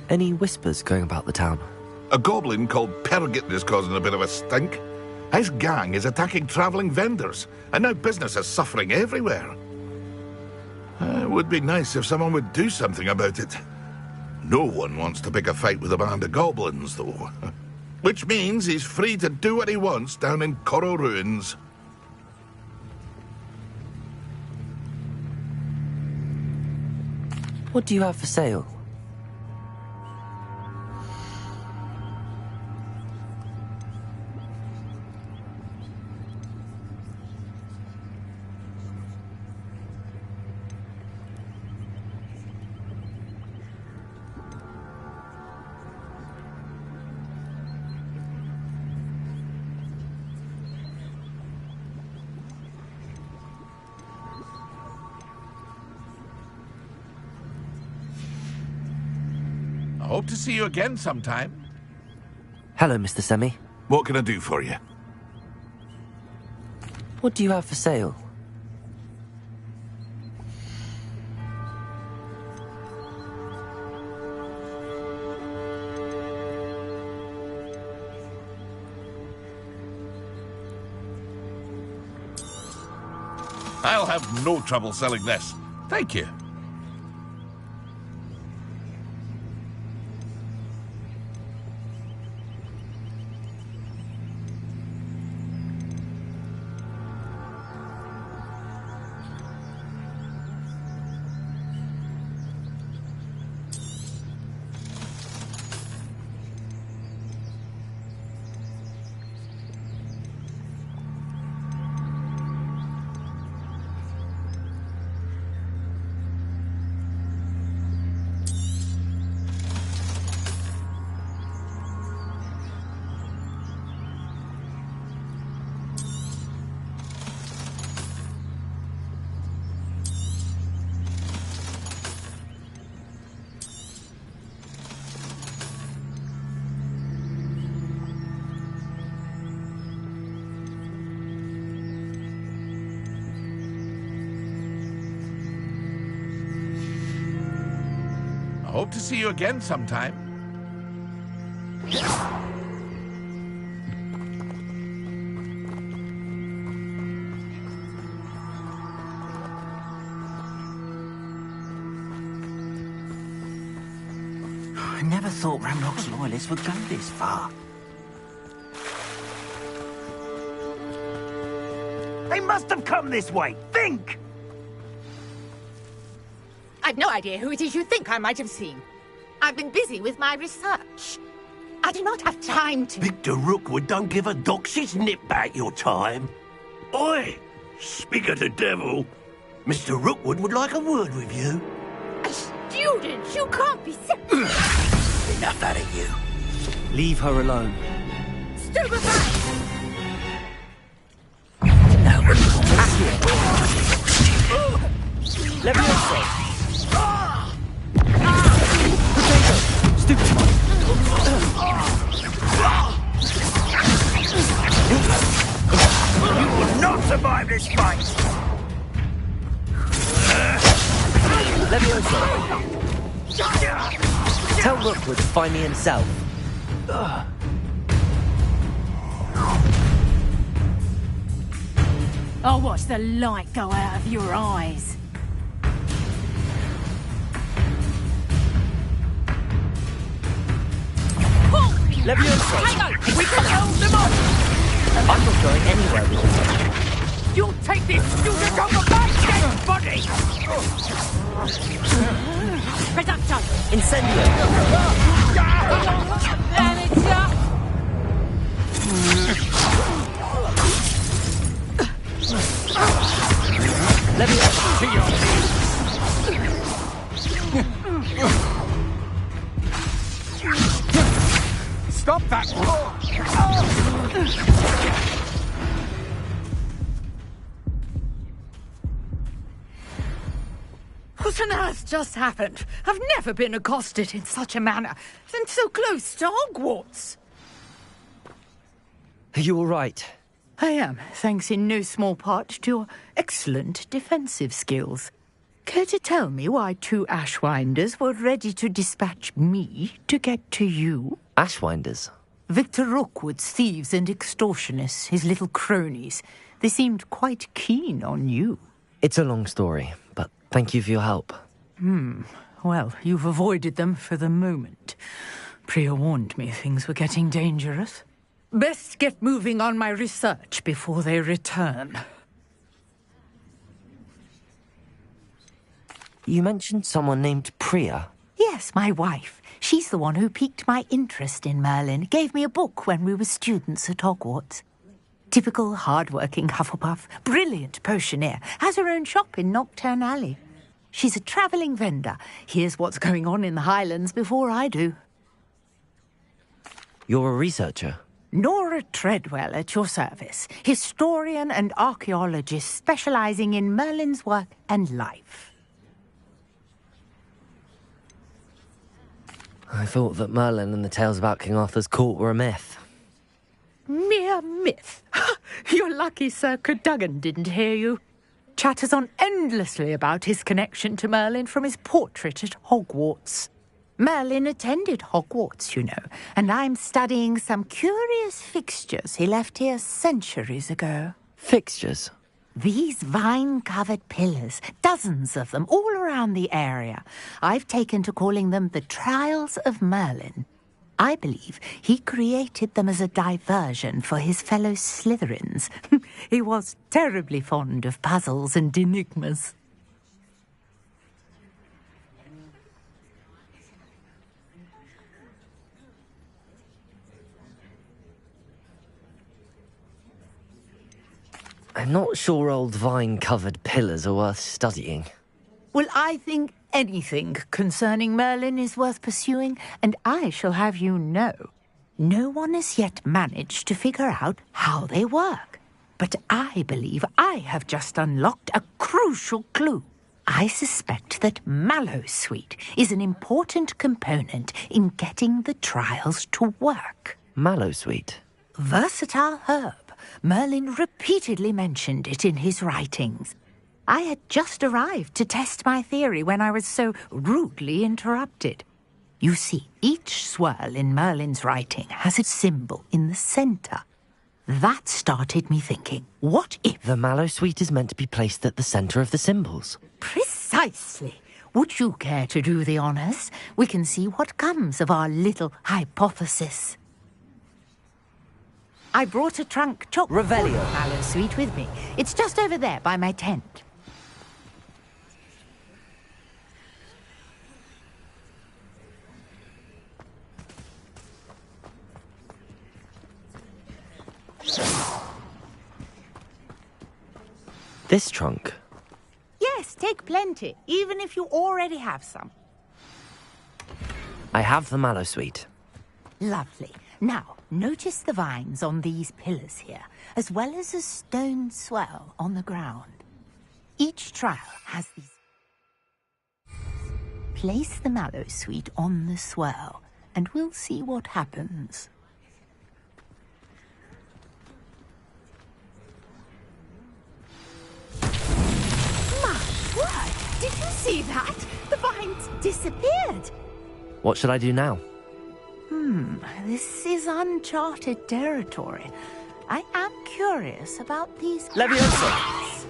Any whispers going about the town? A goblin called Pergit is causing a bit of a stink. His gang is attacking travelling vendors, and now business is suffering everywhere. It would be nice if someone would do something about it. No one wants to pick a fight with a band of goblins, though. Which means he's free to do what he wants down in Coral Ruins. What do you have for sale? I hope to see you again sometime. Hello, Mr. Semi. What can I do for you? What do you have for sale? I'll have no trouble selling this. Thank you. Hope to see you again sometime. I never thought Ramrock's loyalists would go this far. They must have come this way. Think! I've no idea who it is you think I might have seen. I've been busy with my research. I do not have time to... Victor Rookwood don't give a doxy's nip back your time. Oi! Speak of the devil. Mr. Rookwood would like a word with you. A student? You can't be serious. Enough out of you. Leave her alone. Stupefy! Levioso! You will not survive this fight! Levioso! Tell Rookwood to find me himself. I'll watch the light go out of your eyes. Levioso! Hang on! We can hold them off! I'm not going anywhere with you. You'll take this student over my dead body! Reducto! Incendio! Stop that! What on earth just happened? I've never been accosted in such a manner, and so close to Hogwarts. Are you all right? I am, thanks in no small part to your excellent defensive skills. Care to tell me why two Ashwinders were ready to dispatch me to get to you? Ashwinders? Victor Rookwood's thieves and extortionists, his little cronies. They seemed quite keen on you. It's a long story, but thank you for your help. Well, you've avoided them for the moment. Priya warned me things were getting dangerous. Best get moving on my research before they return. You mentioned someone named Priya. Yes, my wife. She's the one who piqued my interest in Merlin. Gave me a book when we were students at Hogwarts. Typical hard-working Hufflepuff, brilliant potioneer, has her own shop in Knockturn Alley. She's a travelling vendor. Hears what's going on in the Highlands before I do. You're a researcher? Nora Treadwell at your service. Historian and archaeologist specialising in Merlin's work and life. I thought that Merlin and the tales about King Arthur's court were a myth. Mere myth. You're lucky Sir Cadogan didn't hear you. Chatters on endlessly about his connection to Merlin from his portrait at Hogwarts. Merlin attended Hogwarts, you know, and I'm studying some curious fixtures he left here centuries ago. Fixtures? These vine-covered pillars, dozens of them, all around the area. I've taken to calling them the Trials of Merlin. I believe he created them as a diversion for his fellow Slytherins. He was terribly fond of puzzles and enigmas. I'm not sure old vine-covered pillars are worth studying. Well, I think anything concerning Merlin is worth pursuing, and I shall have you know, no one has yet managed to figure out how they work. But I believe I have just unlocked a crucial clue. I suspect that Mallowsweet is an important component in getting the trials to work. Mallowsweet? Versatile herb. Merlin repeatedly mentioned it in his writings. I had just arrived to test my theory when I was so rudely interrupted. You see, each swirl in Merlin's writing has a symbol in the centre. That started me thinking, what if... The Mallowsweet is meant to be placed at the centre of the symbols. Precisely. Would you care to do the honours? We can see what comes of our little hypothesis. I brought a trunk chock full of Mallowsweet with me. It's just over there by my tent. This trunk? Yes, take plenty, even if you already have some. I have the Mallowsweet. Lovely. Now, notice the vines on these pillars here, as well as a stone swell on the ground. Each trial has these... Place the Mallowsweet on the swell, and we'll see what happens. My word! Did you see that? The vines disappeared! What should I do now? This is uncharted territory. I am curious about these... Leviosa!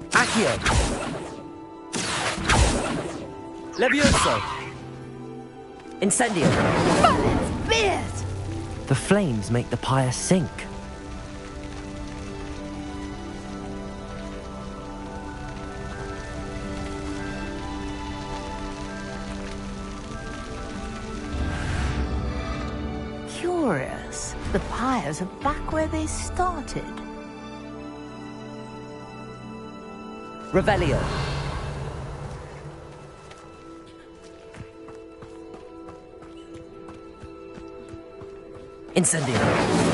Accio! Leviosa! Incendio! Merlin's beard! The flames make the pyre sink. Curious. The pyres are back where they started. Revelio. Incendio.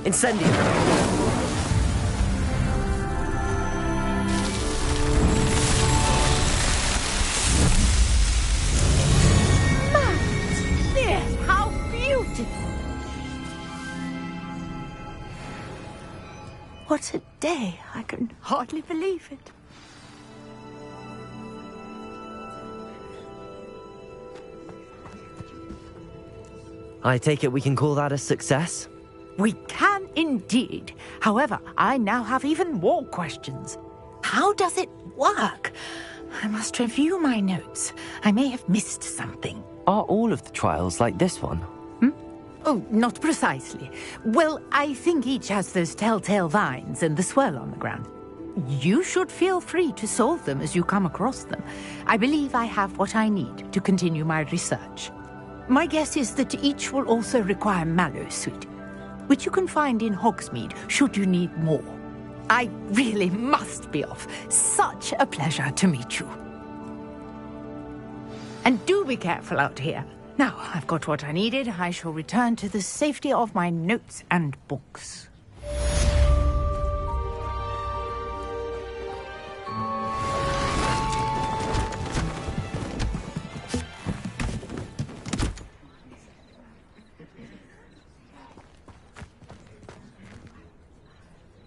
Incendio! Yes, how beautiful! What a day. I can hardly believe it. I take it we can call that a success? We can indeed. However, I now have even more questions. How does it work? I must review my notes. I may have missed something. Are all of the trials like this one? Oh, not precisely. Well, I think each has those telltale vines and the swirl on the ground. You should feel free to solve them as you come across them. I believe I have what I need to continue my research. My guess is that each will also require mallow sweet, which you can find in Hogsmeade should you need more. I really must be off. Such a pleasure to meet you. And do be careful out here. Now, I've got what I needed. I shall return to the safety of my notes and books.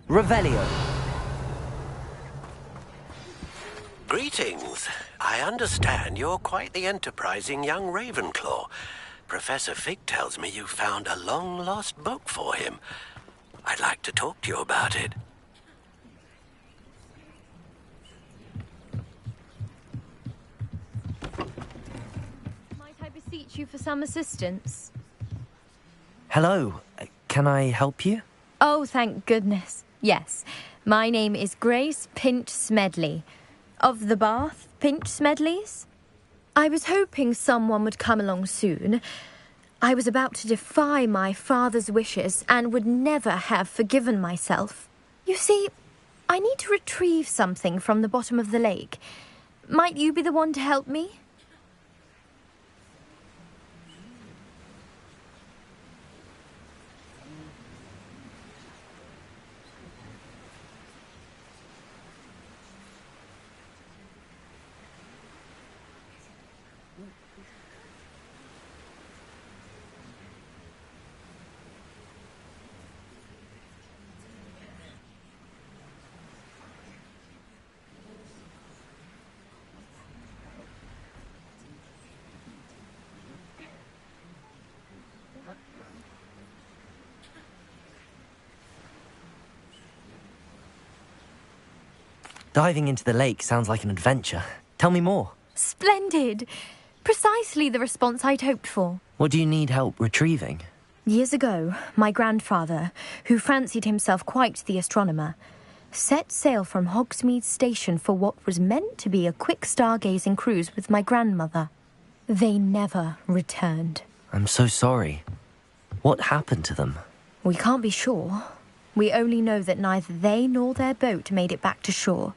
Revelio. Greetings. I understand you're quite the enterprising young Ravenclaw. Professor Fig tells me you found a long-lost book for him. I'd like to talk to you about it. Might I beseech you for some assistance? Hello. Can I help you? Oh, thank goodness. Yes. My name is Grace Pinch Smedley. Of the Bath Pinch Smedleys? I was hoping someone would come along soon. I was about to defy my father's wishes and would never have forgiven myself. You see, I need to retrieve something from the bottom of the lake. Might you be the one to help me? Diving into the lake sounds like an adventure. Tell me more. Splendid! Precisely the response I'd hoped for. What do you need help retrieving? Years ago, my grandfather, who fancied himself quite the astronomer, set sail from Hogsmeade Station for what was meant to be a quick stargazing cruise with my grandmother. They never returned. I'm so sorry. What happened to them? We can't be sure. We only know that neither they nor their boat made it back to shore.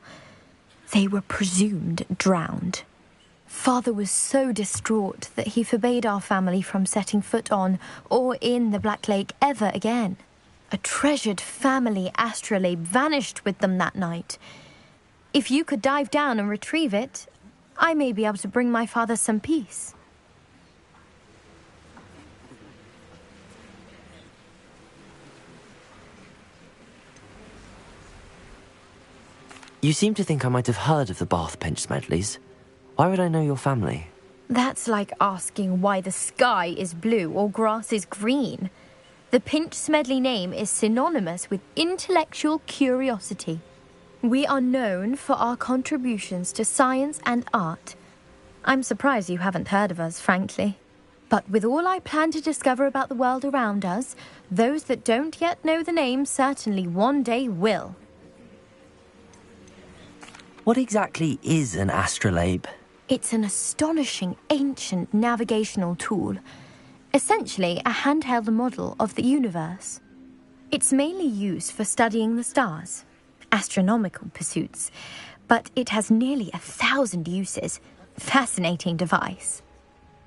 They were presumed drowned. Father was so distraught that he forbade our family from setting foot on or in the Black Lake ever again. A treasured family astrolabe vanished with them that night. If you could dive down and retrieve it, I may be able to bring my father some peace. You seem to think I might have heard of the Bath Pinch Smedleys. Why would I know your family? That's like asking why the sky is blue or grass is green. The Pinch Smedley name is synonymous with intellectual curiosity. We are known for our contributions to science and art. I'm surprised you haven't heard of us, frankly. But with all I plan to discover about the world around us, those that don't yet know the name certainly one day will. What exactly is an astrolabe? It's an astonishing ancient navigational tool. Essentially a handheld model of the universe. It's mainly used for studying the stars, astronomical pursuits, but it has nearly 1,000 uses. Fascinating device.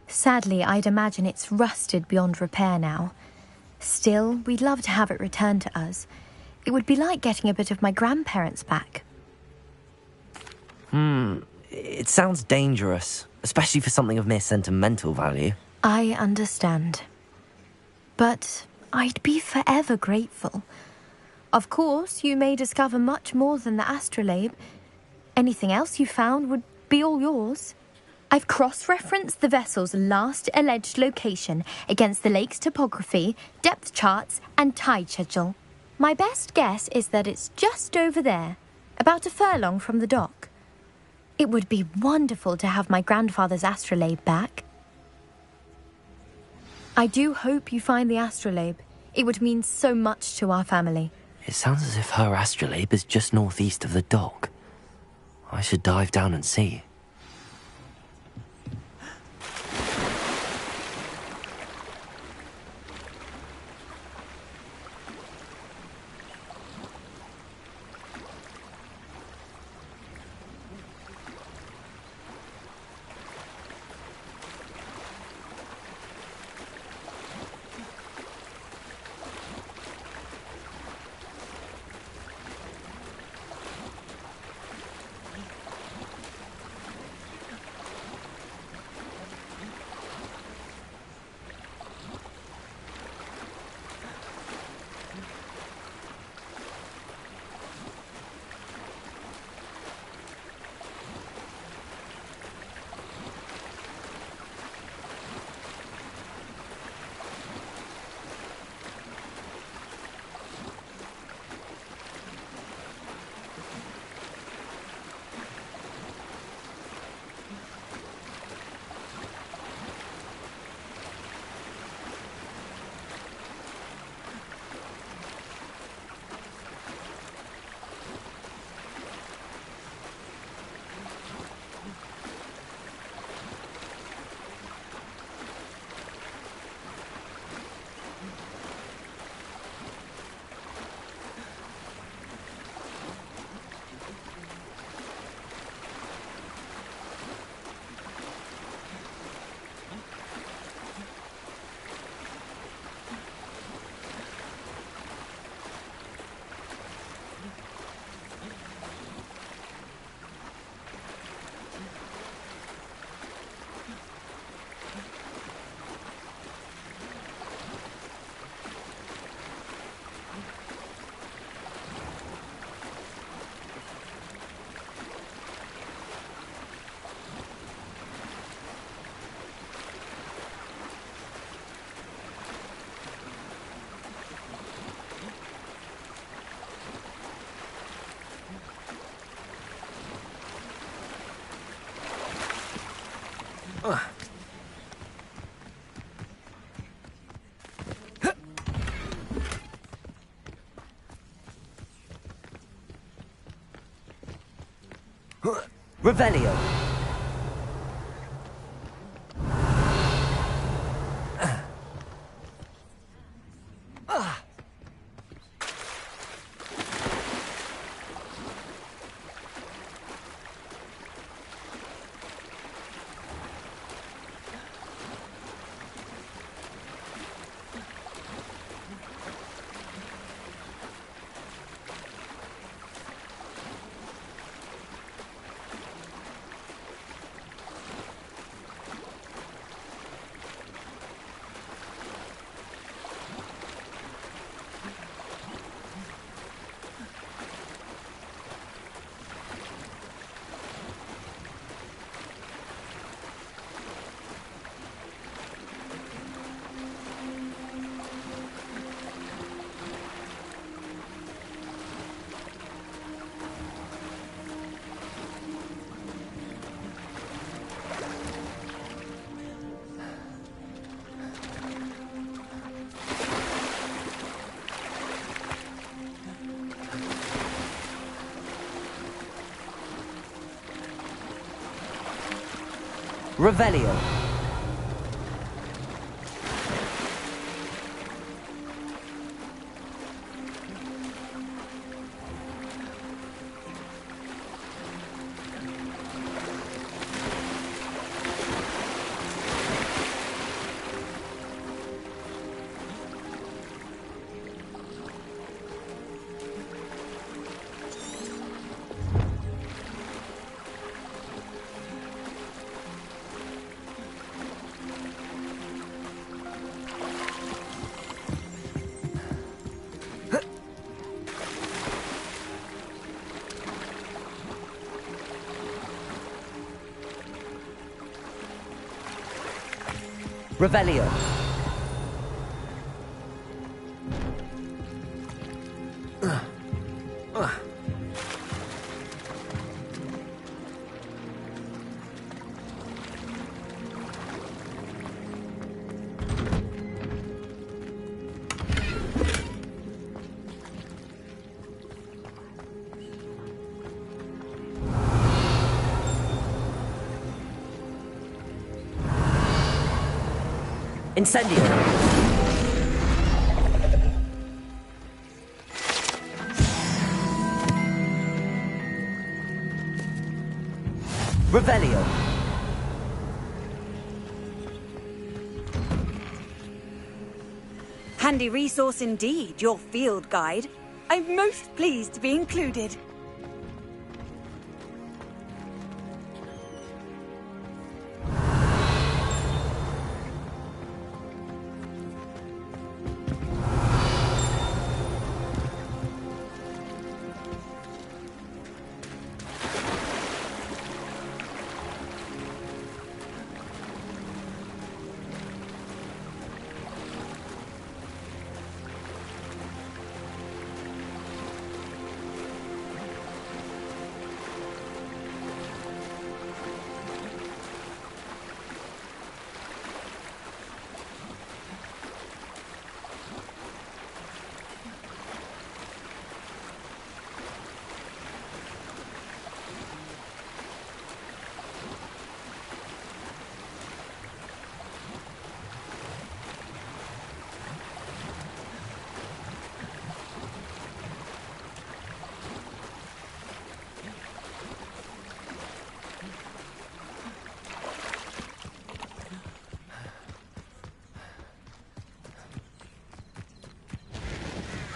Sadly, I'd imagine it's rusted beyond repair now. Still, we'd love to have it returned to us. It would be like getting a bit of my grandparents back. It sounds dangerous, especially for something of mere sentimental value. I understand. But I'd be forever grateful. Of course, you may discover much more than the astrolabe. Anything else you found would be all yours. I've cross-referenced the vessel's last alleged location against the lake's topography, depth charts, and tide schedule. My best guess is that it's just over there, about a furlong from the dock. It would be wonderful to have my grandfather's astrolabe back. I do hope you find the astrolabe. It would mean so much to our family. It sounds as if her astrolabe is just northeast of the dock. I should dive down and see. Revelio. Revelio. Revelio. Incendio. Revelio. Handy resource indeed, your field guide. I'm most pleased to be included.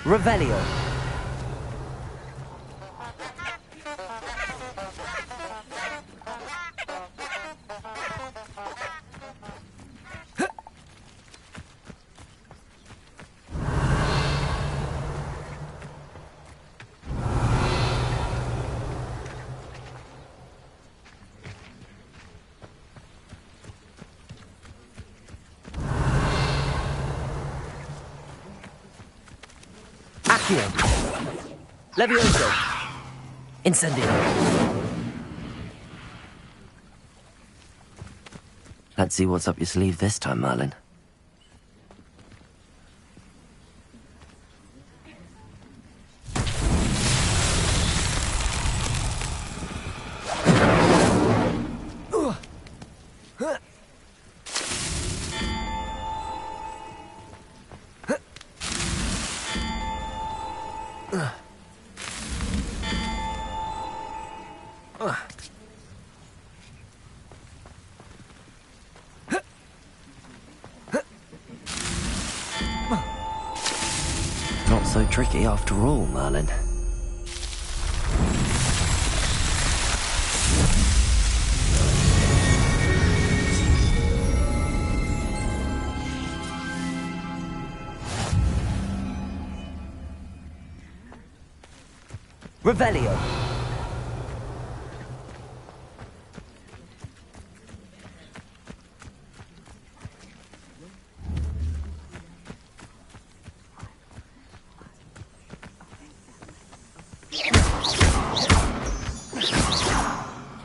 Revelio. Accio. Levioso. Incendio. Let's see what's up your sleeve this time, Merlin. Not so tricky after all, Merlin. Revelio.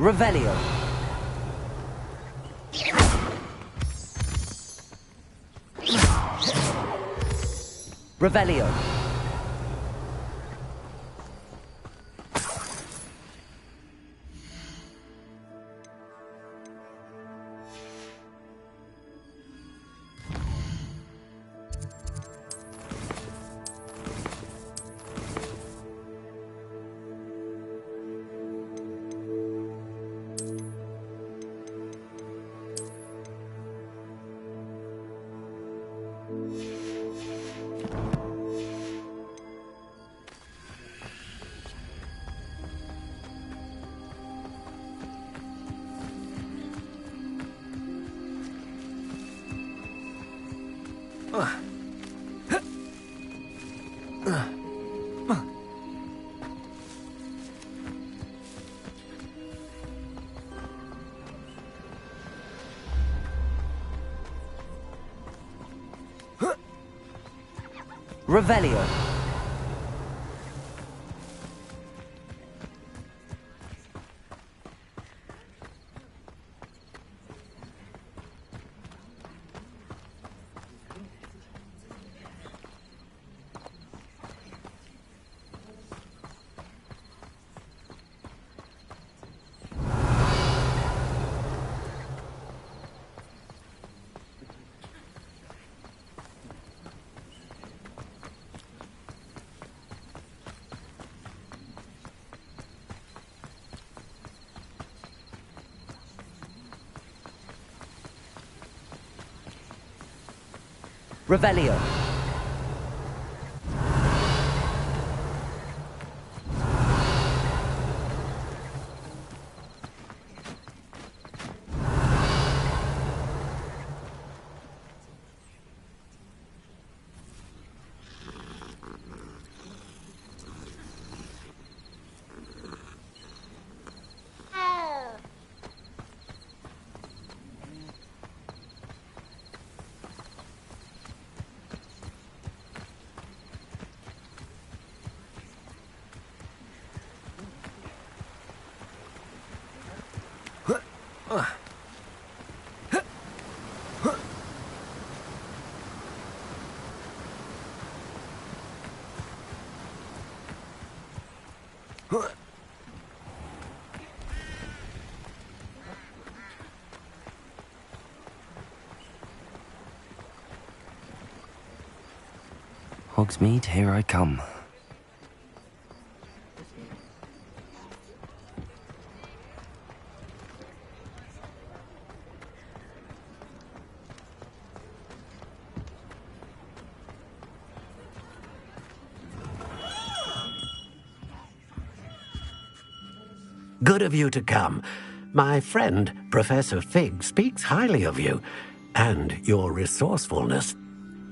Revelio. Revelio. Revelio. Revelio. Hogsmeade, here I come. Good of you to come. My friend, Professor Fig, speaks highly of you, and your resourcefulness.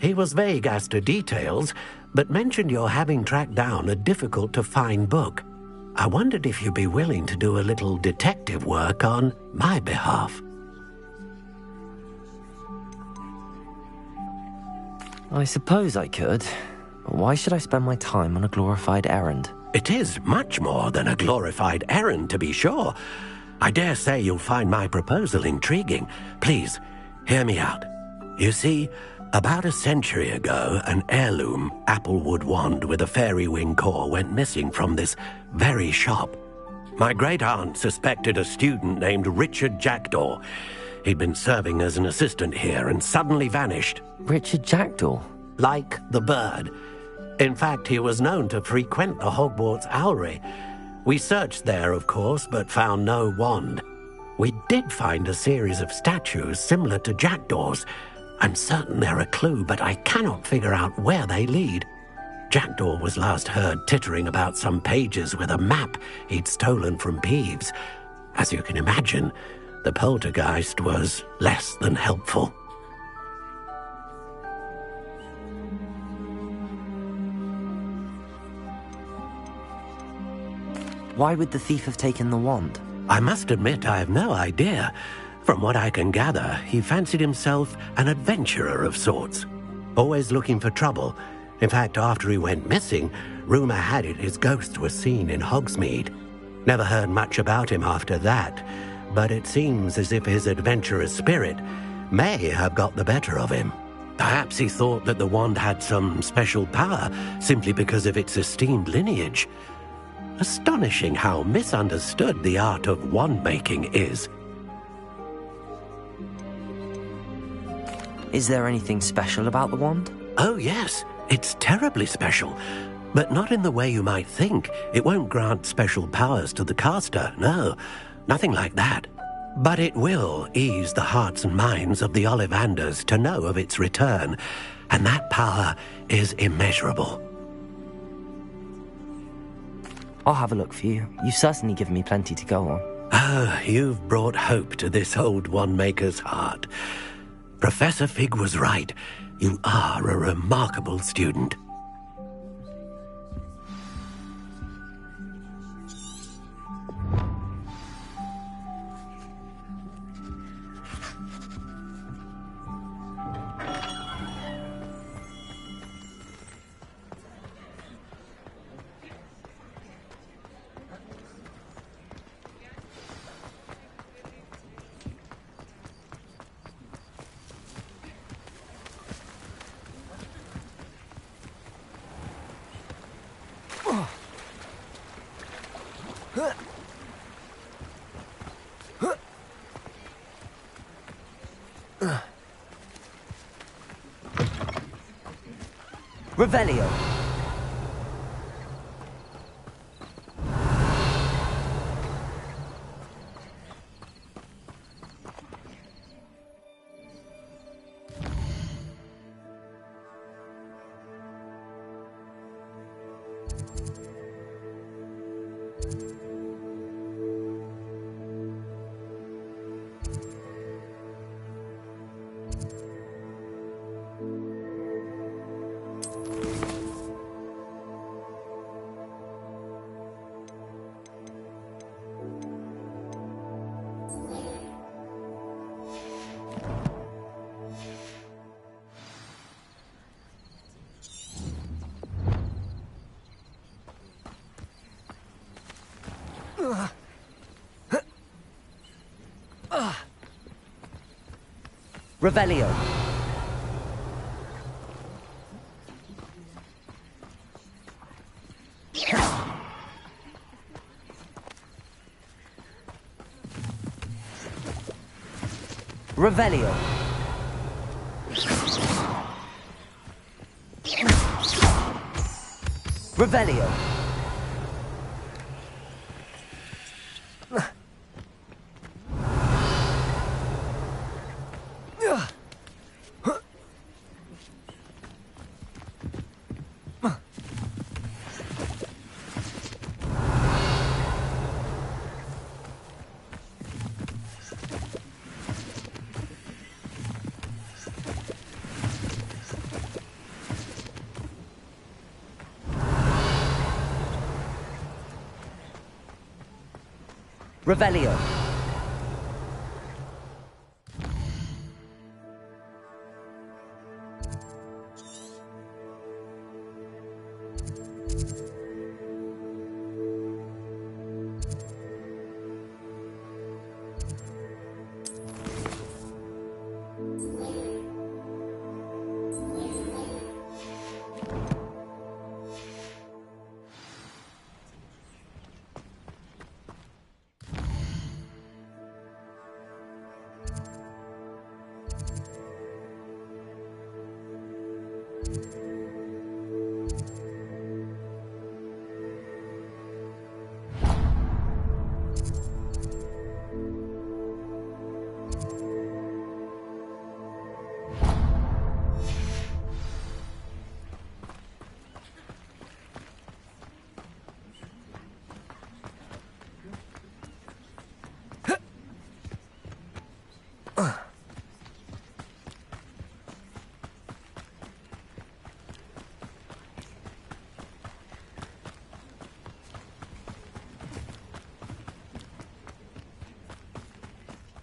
He was vague as to details, but mentioned your having tracked down a difficult-to-find book. I wondered if you'd be willing to do a little detective work on my behalf. I suppose I could. But why should I spend my time on a glorified errand? It is much more than a glorified errand, to be sure. I dare say you'll find my proposal intriguing. Please, hear me out. You see, about a century ago, an heirloom applewood wand with a fairy wing core went missing from this very shop. My great-aunt suspected a student named Richard Jackdaw. He'd been serving as an assistant here and suddenly vanished. Richard Jackdaw? Like the bird. In fact, he was known to frequent the Hogwarts Owlery. We searched there, of course, but found no wand. We did find a series of statues similar to Jackdaw's. I'm certain they're a clue, but I cannot figure out where they lead. Jackdaw was last heard tittering about some pages with a map he'd stolen from Peeves. As you can imagine, the poltergeist was less than helpful. Why would the thief have taken the wand? I must admit I have no idea. From what I can gather, he fancied himself an adventurer of sorts. Always looking for trouble. In fact, after he went missing, rumour had it his ghost was seen in Hogsmeade. Never heard much about him after that, but it seems as if his adventurous spirit may have got the better of him. Perhaps he thought that the wand had some special power simply because of its esteemed lineage. Astonishing how misunderstood the art of wand-making is. Is there anything special about the wand? Oh, yes. It's terribly special. But not in the way you might think. It won't grant special powers to the caster, no. Nothing like that. But it will ease the hearts and minds of the Ollivanders to know of its return. And that power is immeasurable. I'll have a look for you. You've certainly given me plenty to go on. Ah, you've brought hope to this old wand-maker's heart. Professor Fig was right. You are a remarkable student. Revelio. Revelio. Revelio. Revelio. Revelio.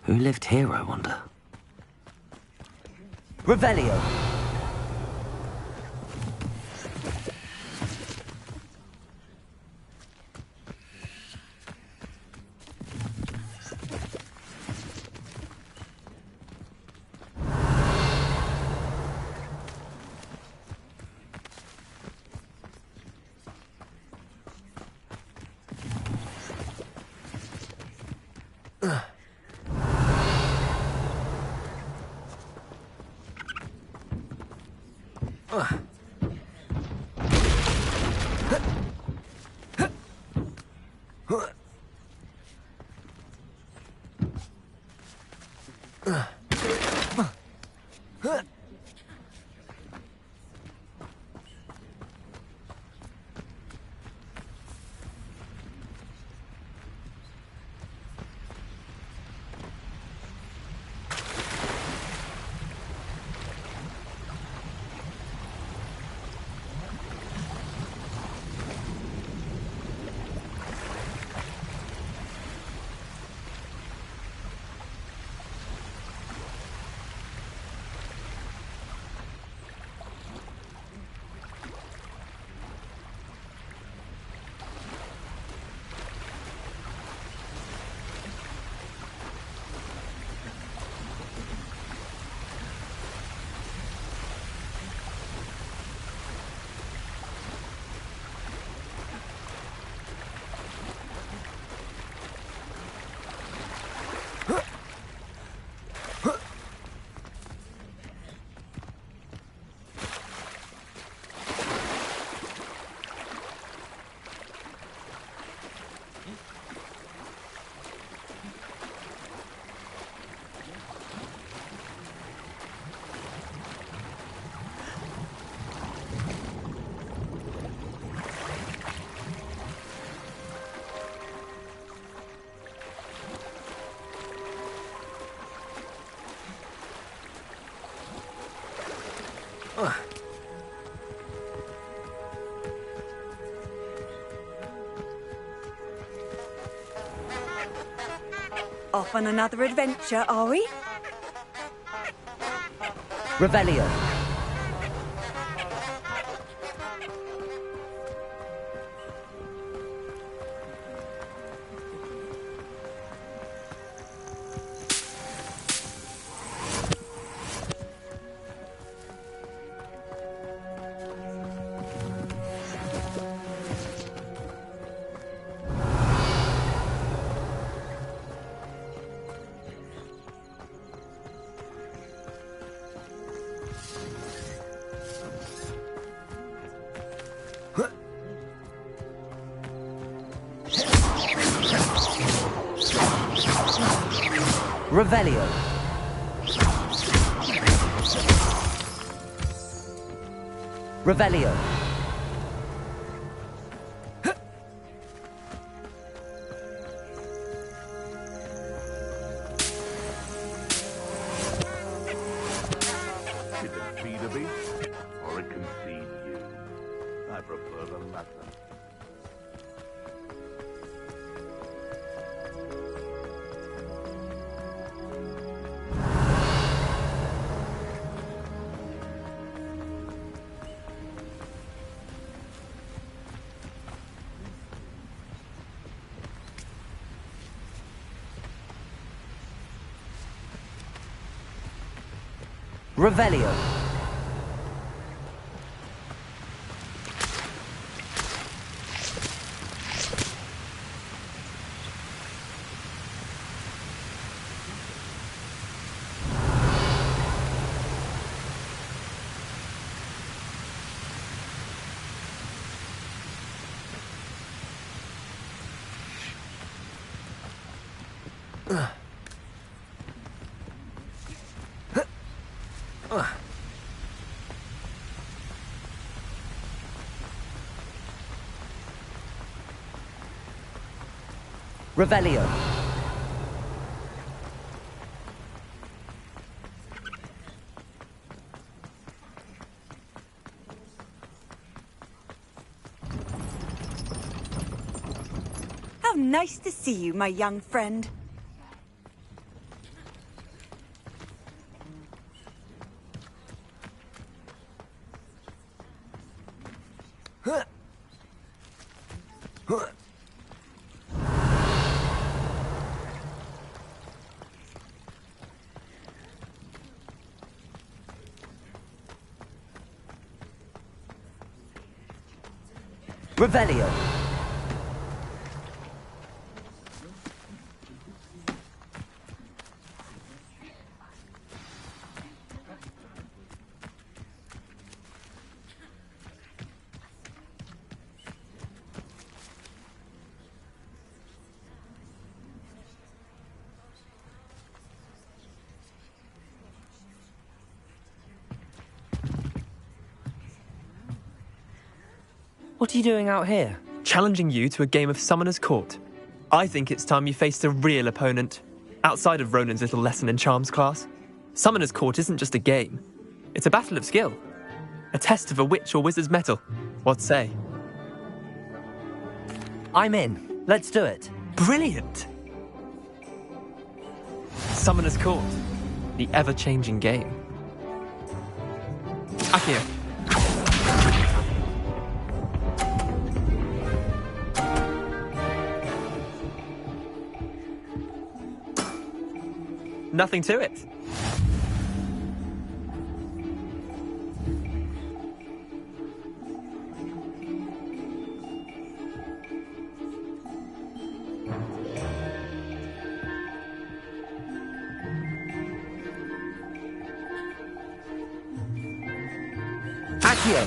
Who lived here, I wonder? Revelio. Off on another adventure, are we? Revelio. Revelio. Revelio. It can feed a beast, or it can feed you. I prefer the latter. Revelio. Revelio. How nice to see you, my young friend. Revelio. What are you doing out here? Challenging you to a game of Summoner's Court. I think it's time you faced a real opponent, outside of Ronan's little lesson in charms class. Summoner's Court isn't just a game. It's a battle of skill. A test of a witch or wizard's mettle. What say? I'm in. Let's do it. Brilliant! Summoner's Court. The ever-changing game. Akio. Nothing to it. Accio.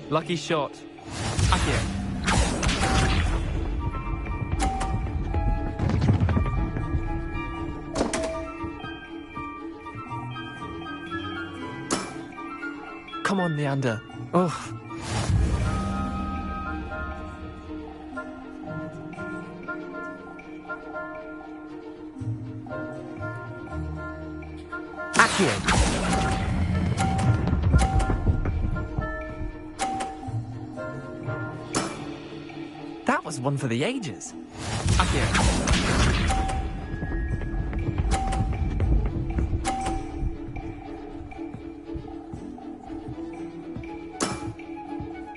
Lucky shot. Akio. Come on, Leander. Oh. Accio. was one for the ages. Akio.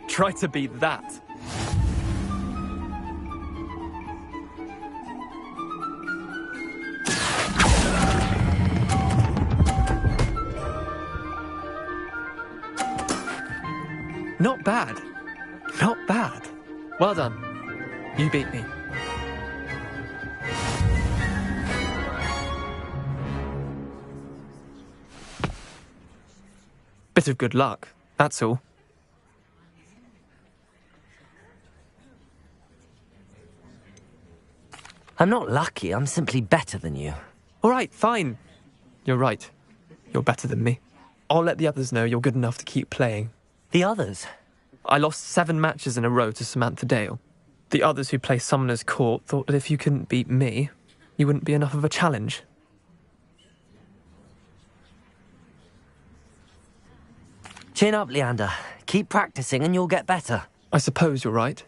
Try to beat that. Not bad. Not bad. Well done. You beat me. Bit of good luck, that's all. I'm not lucky, I'm simply better than you. All right, fine. You're right. You're better than me. I'll let the others know you're good enough to keep playing. The others? I lost 7 matches in a row to Samantha Dale. The others who play Summoner's Court thought that if you couldn't beat me, you wouldn't be enough of a challenge. Chin up, Leander. Keep practicing and you'll get better. I suppose you're right.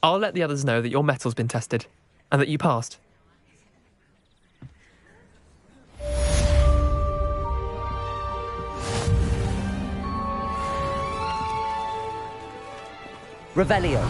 I'll let the others know that your metal's been tested, and that you passed. Revelio.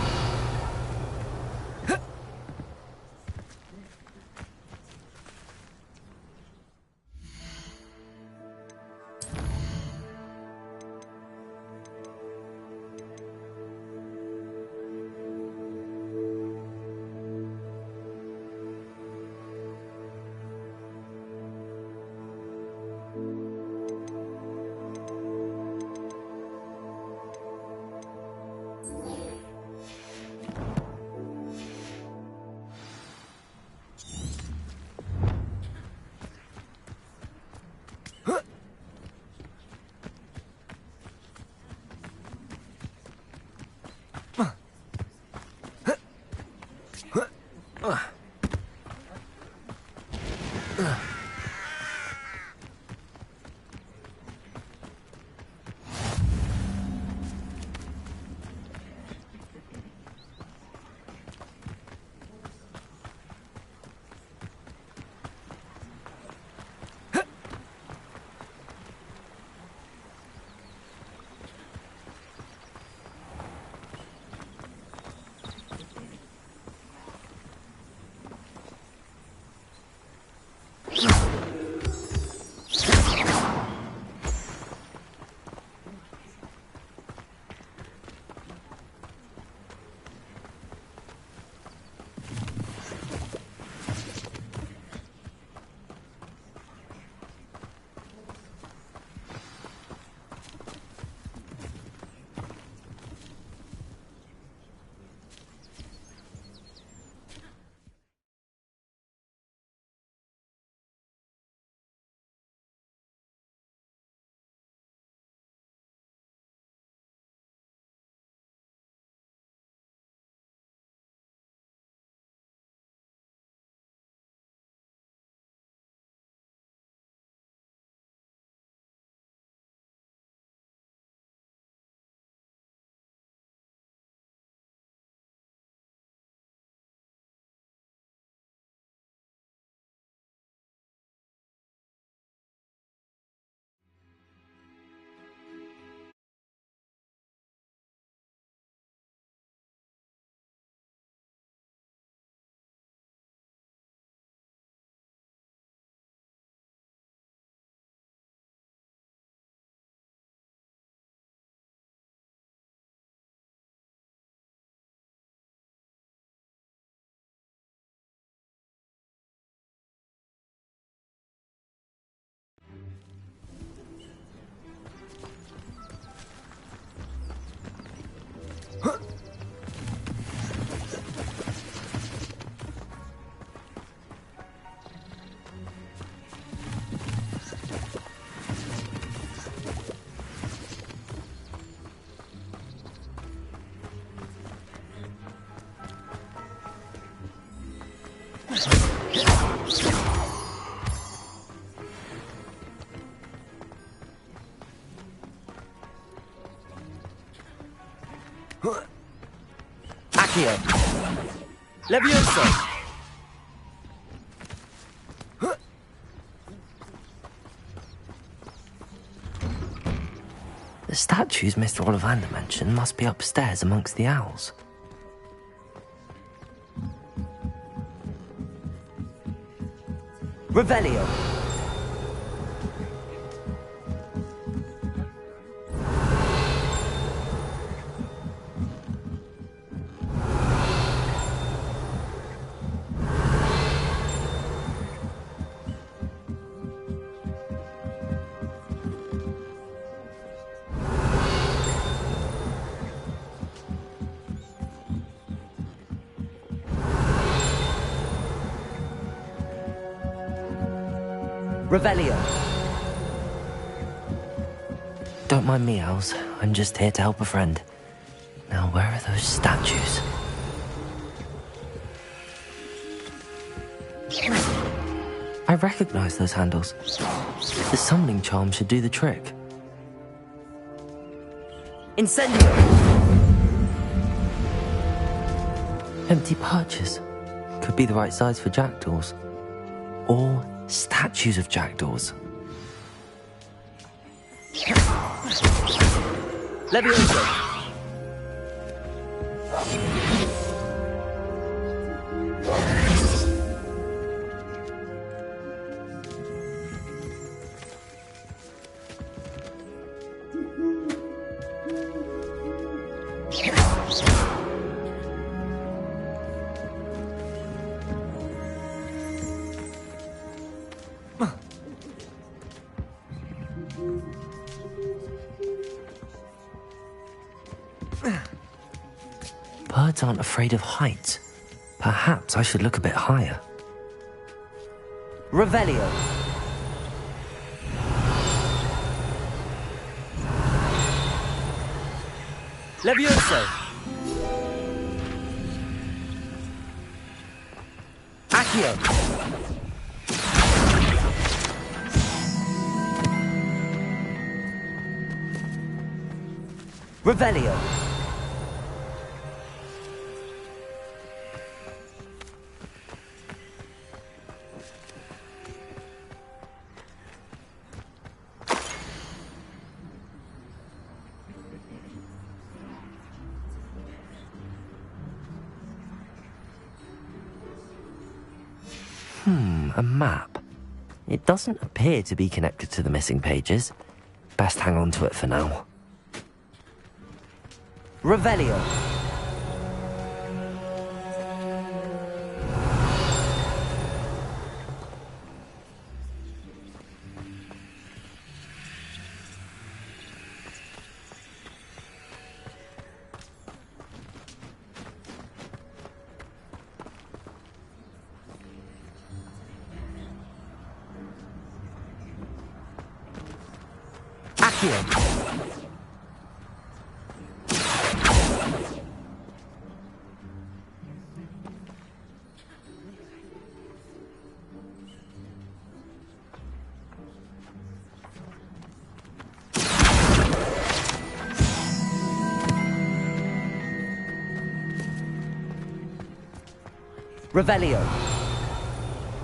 Accio. Levioso! The statues Mr. Ollivander mentioned must be upstairs amongst the owls. Revelio! Revelio. Don't mind me, owls. I'm just here to help a friend. Now, where are those statues? I recognize those handles. The summoning charm should do the trick. Incendio! Empty perches. Could be the right size for jackdaws. Or statues of jackdaws. Levioso! Birds aren't afraid of heights. Perhaps I should look a bit higher. Revelio. Levioso. Accio. Revelio. A map. It doesn't appear to be connected to the missing pages. Best hang on to it for now. Revelio. Revelio.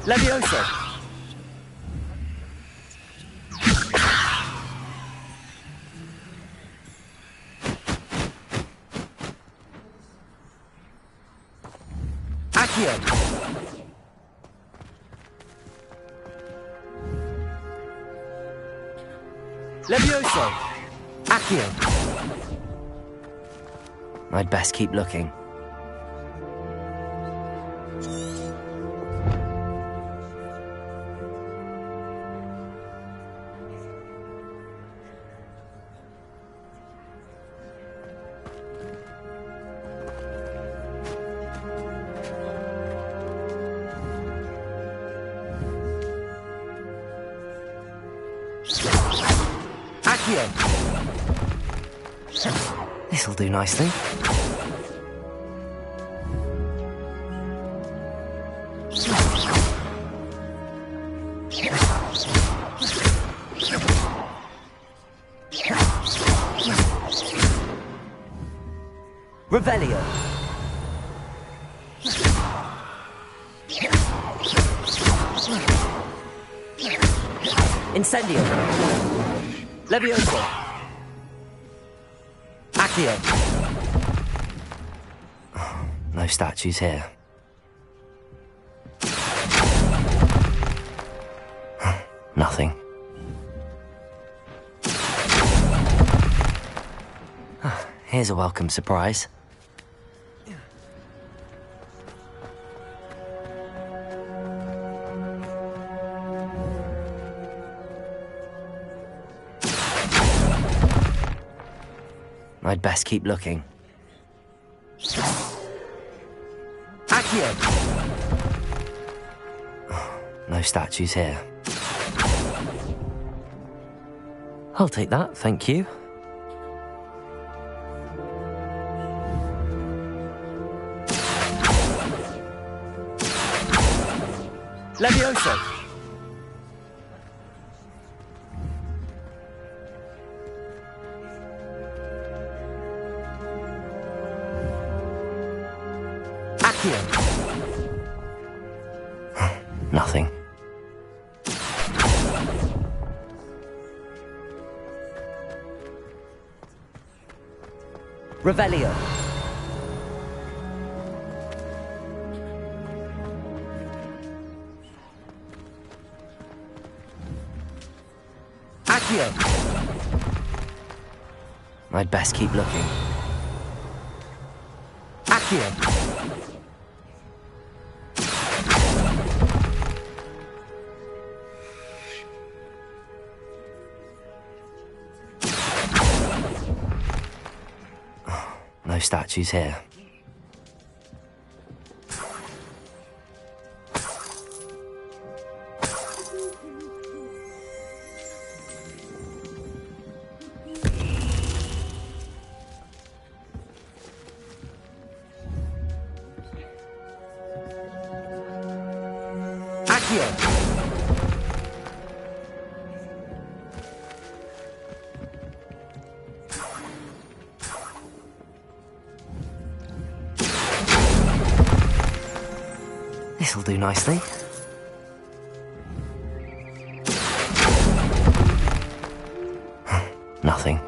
Levioso. Accio. Levioso. Accio. I'd best keep looking. This'll do nicely. Revelio. Incendio. Levioso. Accio. No statues here. Nothing. Here's a welcome surprise. I'd best keep looking. Accio! No statues here. I'll take that, thank you. Levioso! Accio! Nothing. Revelio. Accio. I'd best keep looking. Accio. No statues here. Accio! This'll do nicely. Nothing.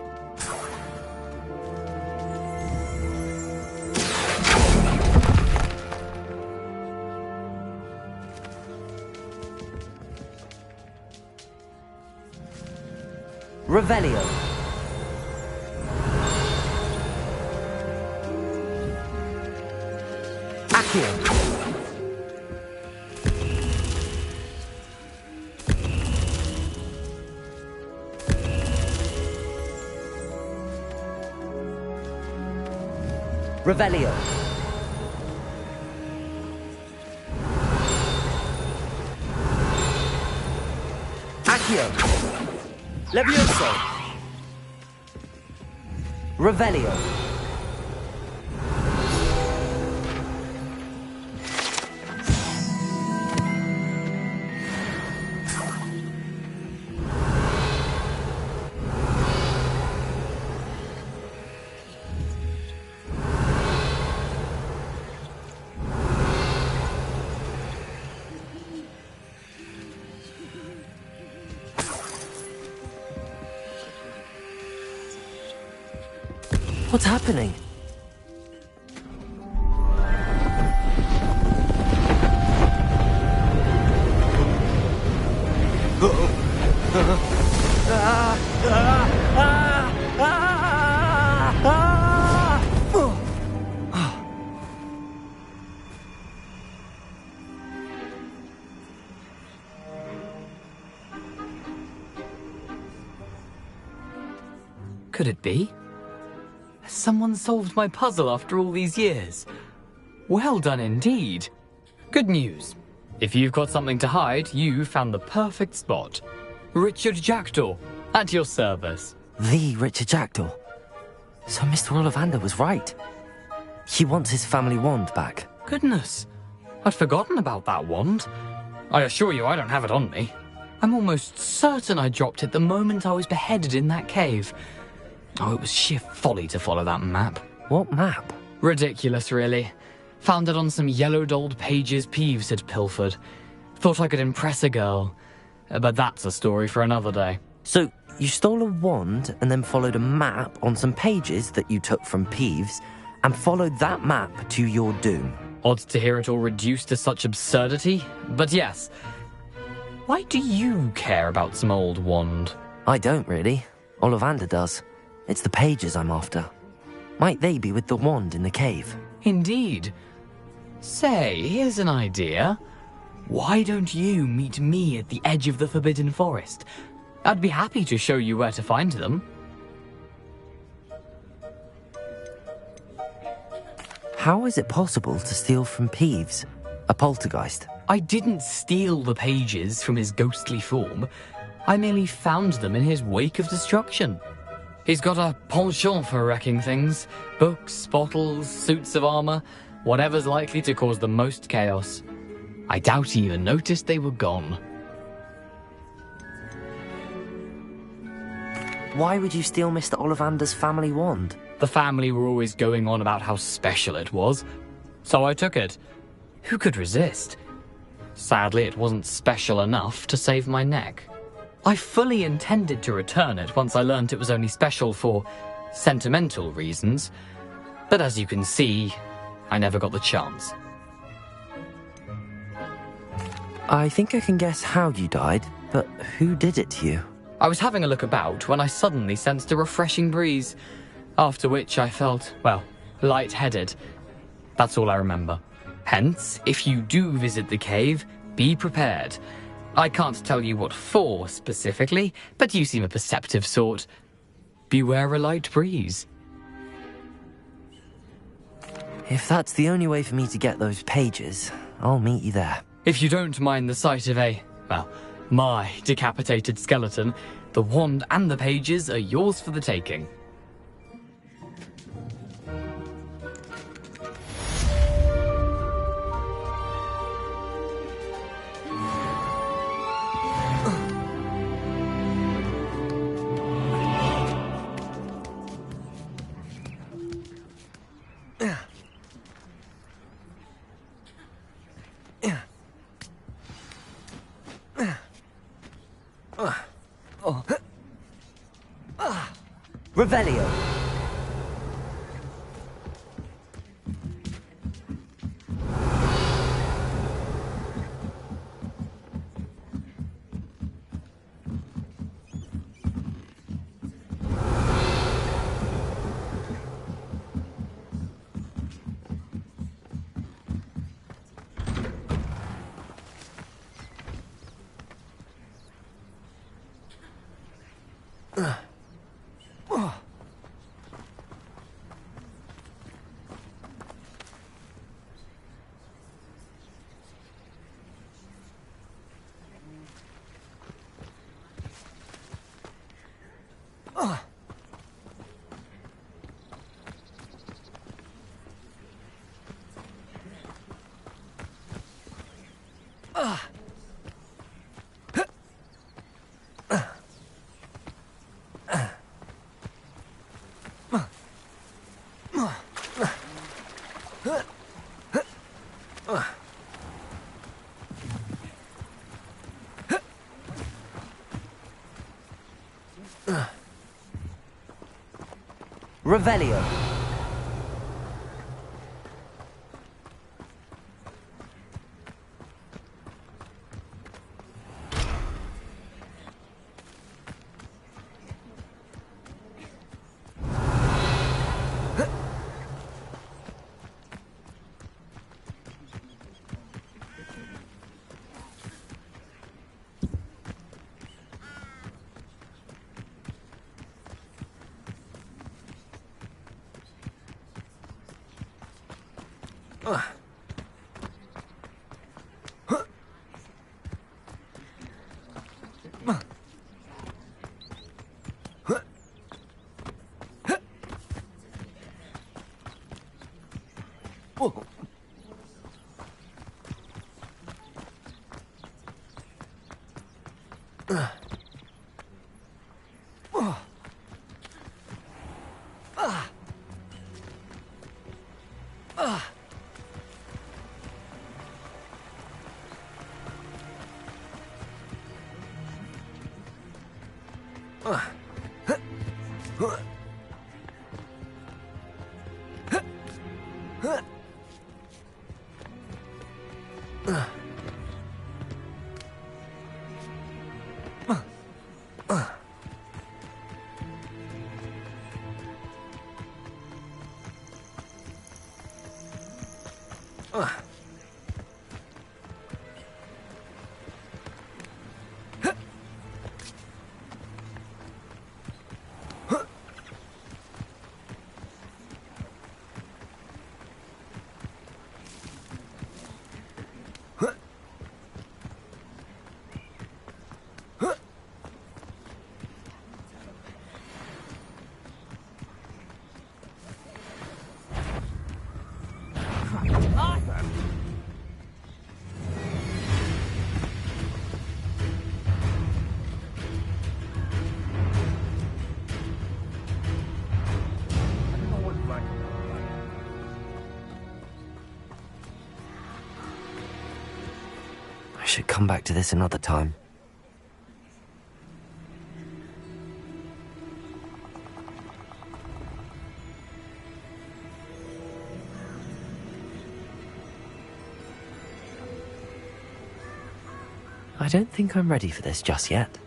Revelio. Accio. Revelio. Accio. Levioso. Revelio. What's happening? Could it be? Has someone solved my puzzle after all these years? Well done indeed. Good news. If you've got something to hide, you found the perfect spot. Richard Jackdaw, at your service. The Richard Jackdaw. So Mr. Ollivander was right. He wants his family wand back. Goodness, I'd forgotten about that wand. I assure you I don't have it on me. I'm almost certain I dropped it the moment I was beheaded in that cave. Oh, it was sheer folly to follow that map. What map? Ridiculous, really. Found it on some yellowed old pages Peeves had pilfered. Thought I could impress a girl. but that's a story for another day. So, you stole a wand and then followed a map on some pages that you took from Peeves and followed that map to your doom. Odd to hear it all reduced to such absurdity, but yes. Why do you care about some old wand? I don't really. Ollivander does. It's the pages I'm after. Might they be with the wand in the cave? Indeed. Say, here's an idea. Why don't you meet me at the edge of the Forbidden Forest? I'd be happy to show you where to find them. How is it possible to steal from Peeves, a poltergeist? I didn't steal the pages from his ghostly form. I merely found them in his wake of destruction. He's got a penchant for wrecking things. Books, bottles, suits of armor, whatever's likely to cause the most chaos. I doubt he even noticed they were gone. Why would you steal Mr. Ollivander's family wand? The family were always going on about how special it was, so I took it. Who could resist? Sadly, it wasn't special enough to save my neck. I fully intended to return it once I learned it was only special for sentimental reasons, but as you can see, I never got the chance. I think I can guess how you died, but who did it to you? I was having a look about when I suddenly sensed a refreshing breeze, after which I felt, well, lightheaded. That's all I remember. Hence, if you do visit the cave, be prepared. I can't tell you what for specifically, but you seem a perceptive sort. Beware a light breeze. If that's the only way for me to get those pages, I'll meet you there. If you don't mind the sight of my decapitated skeleton, the wand and the pages are yours for the taking. Revelio. Revelio. I should come back to this another time. I don't think I'm ready for this just yet.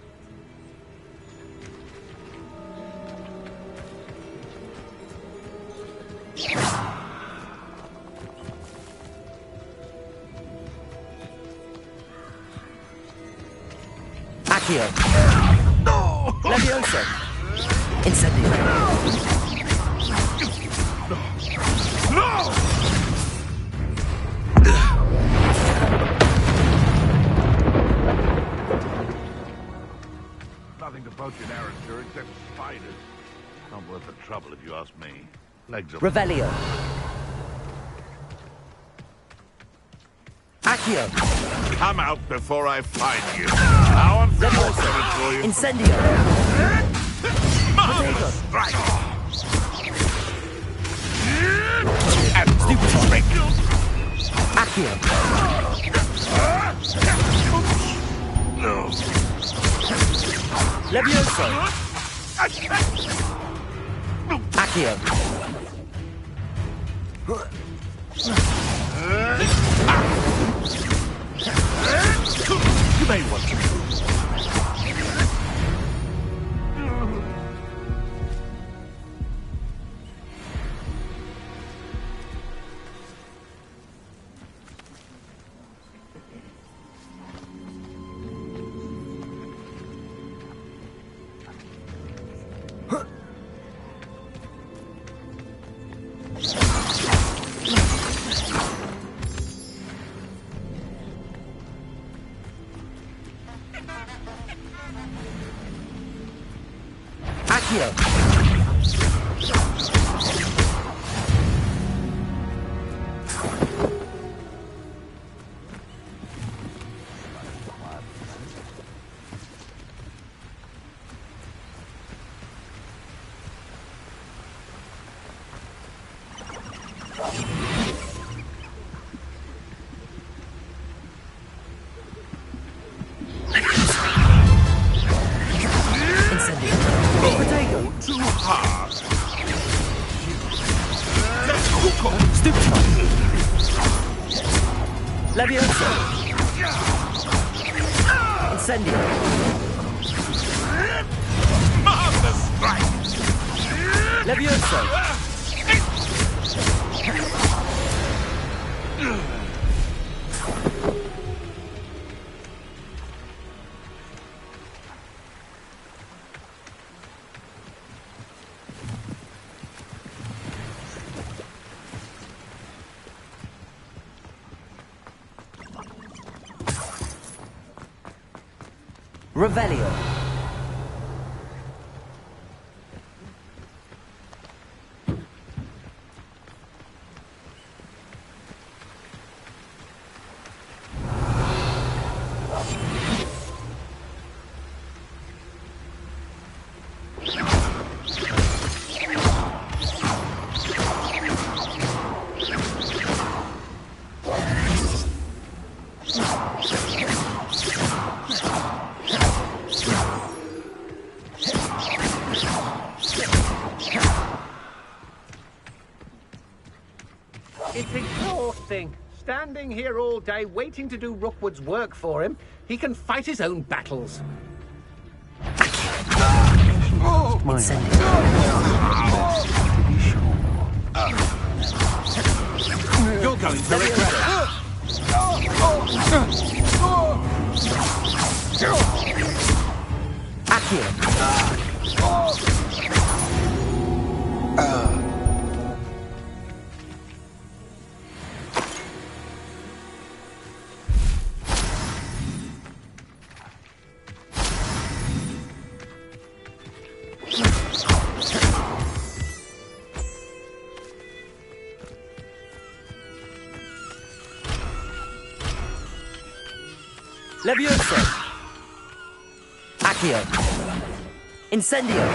Accio! Levioso! Incendio! Nothing to poach in Arran, sir, except spiders. Not worth the trouble, if you ask me. Legs are... Revelio! Accio! Come out before I find you. Now I'm coming for you. Incendio! Potato! Strike! And stupid strike! Accio! Levioso! Accio! You may want to. Levioso! Incendio! Master strike! Levioso! Revelio! standing here all day waiting to do Rookwood's work for him. He can fight his own battles. You're going to regret it. Levioso. Accio. Incendio.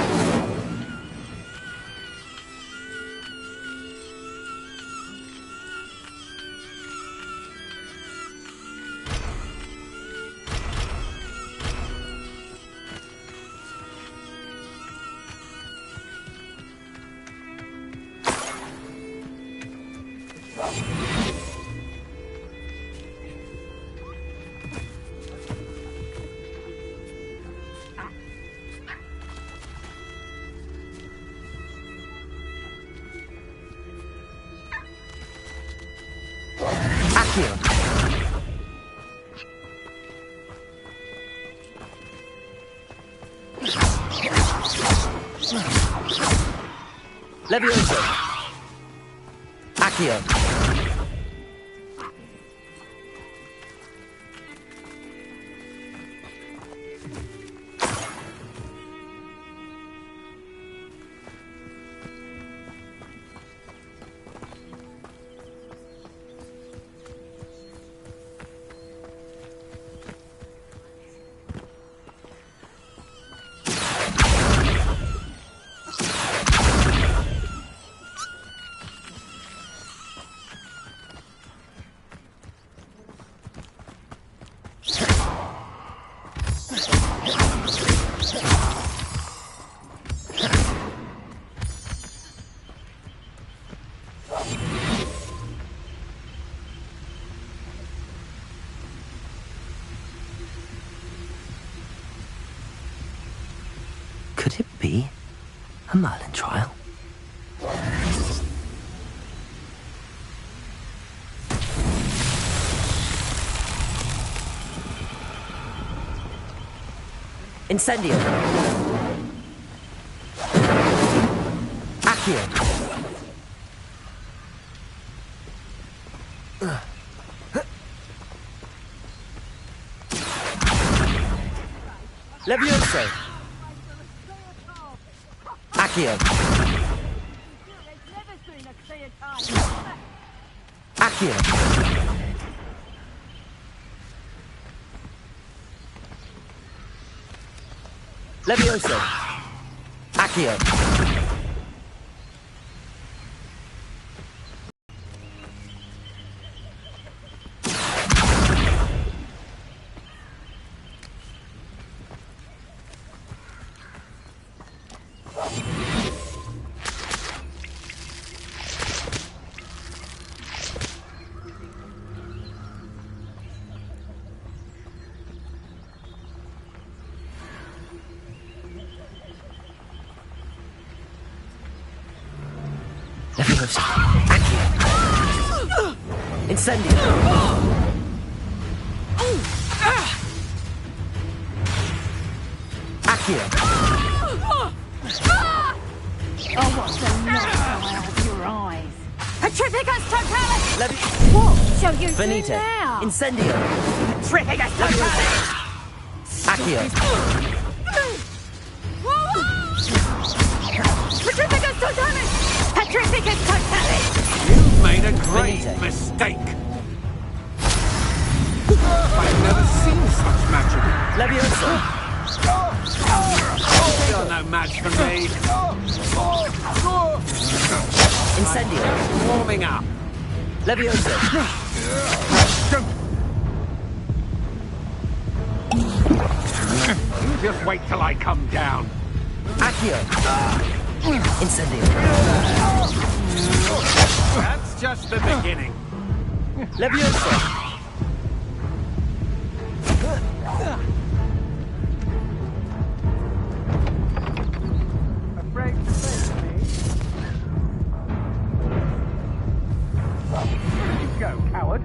Levioso. Accio. Could it be a Merlin trial? Incendio. Accio. Levioso. Accio. Accio. Levioso. Accio. Levioso. Accio. Incendio. Accio. Oh, what's the knock of your eyes? Petrificus totalis! What shall you Finite. do now? Incendio. Petrificus totalis! Accio. Petrificus totalis! Petrificus totalis! You've made a great mistake. I've never seen such magic. Levioso. You're no match for me. Incendio. Warming up. Levioso. You just wait till I come down. Accio. Incendio. That's just the beginning. Leviosa! Afraid to face me? You go, coward.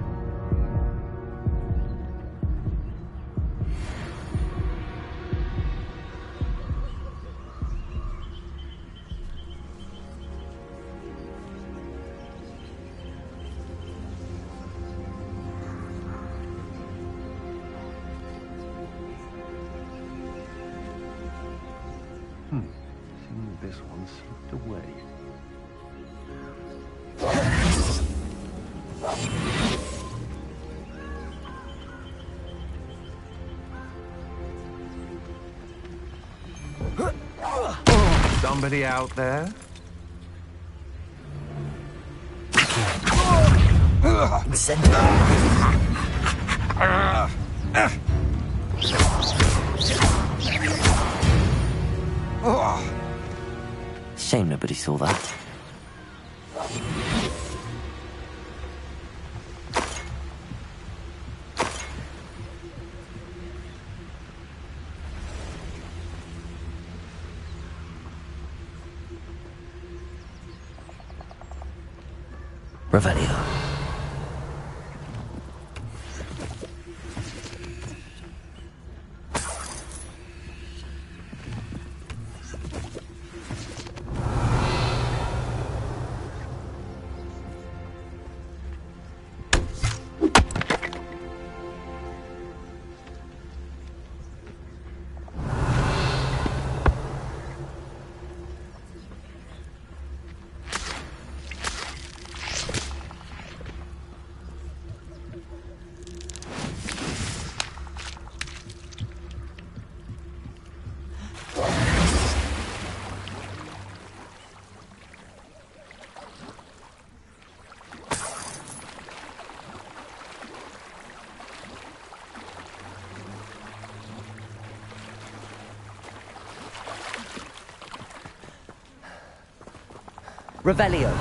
Seems this one slipped away. Somebody out there? Shame nobody saw that. Revelio. Revelio.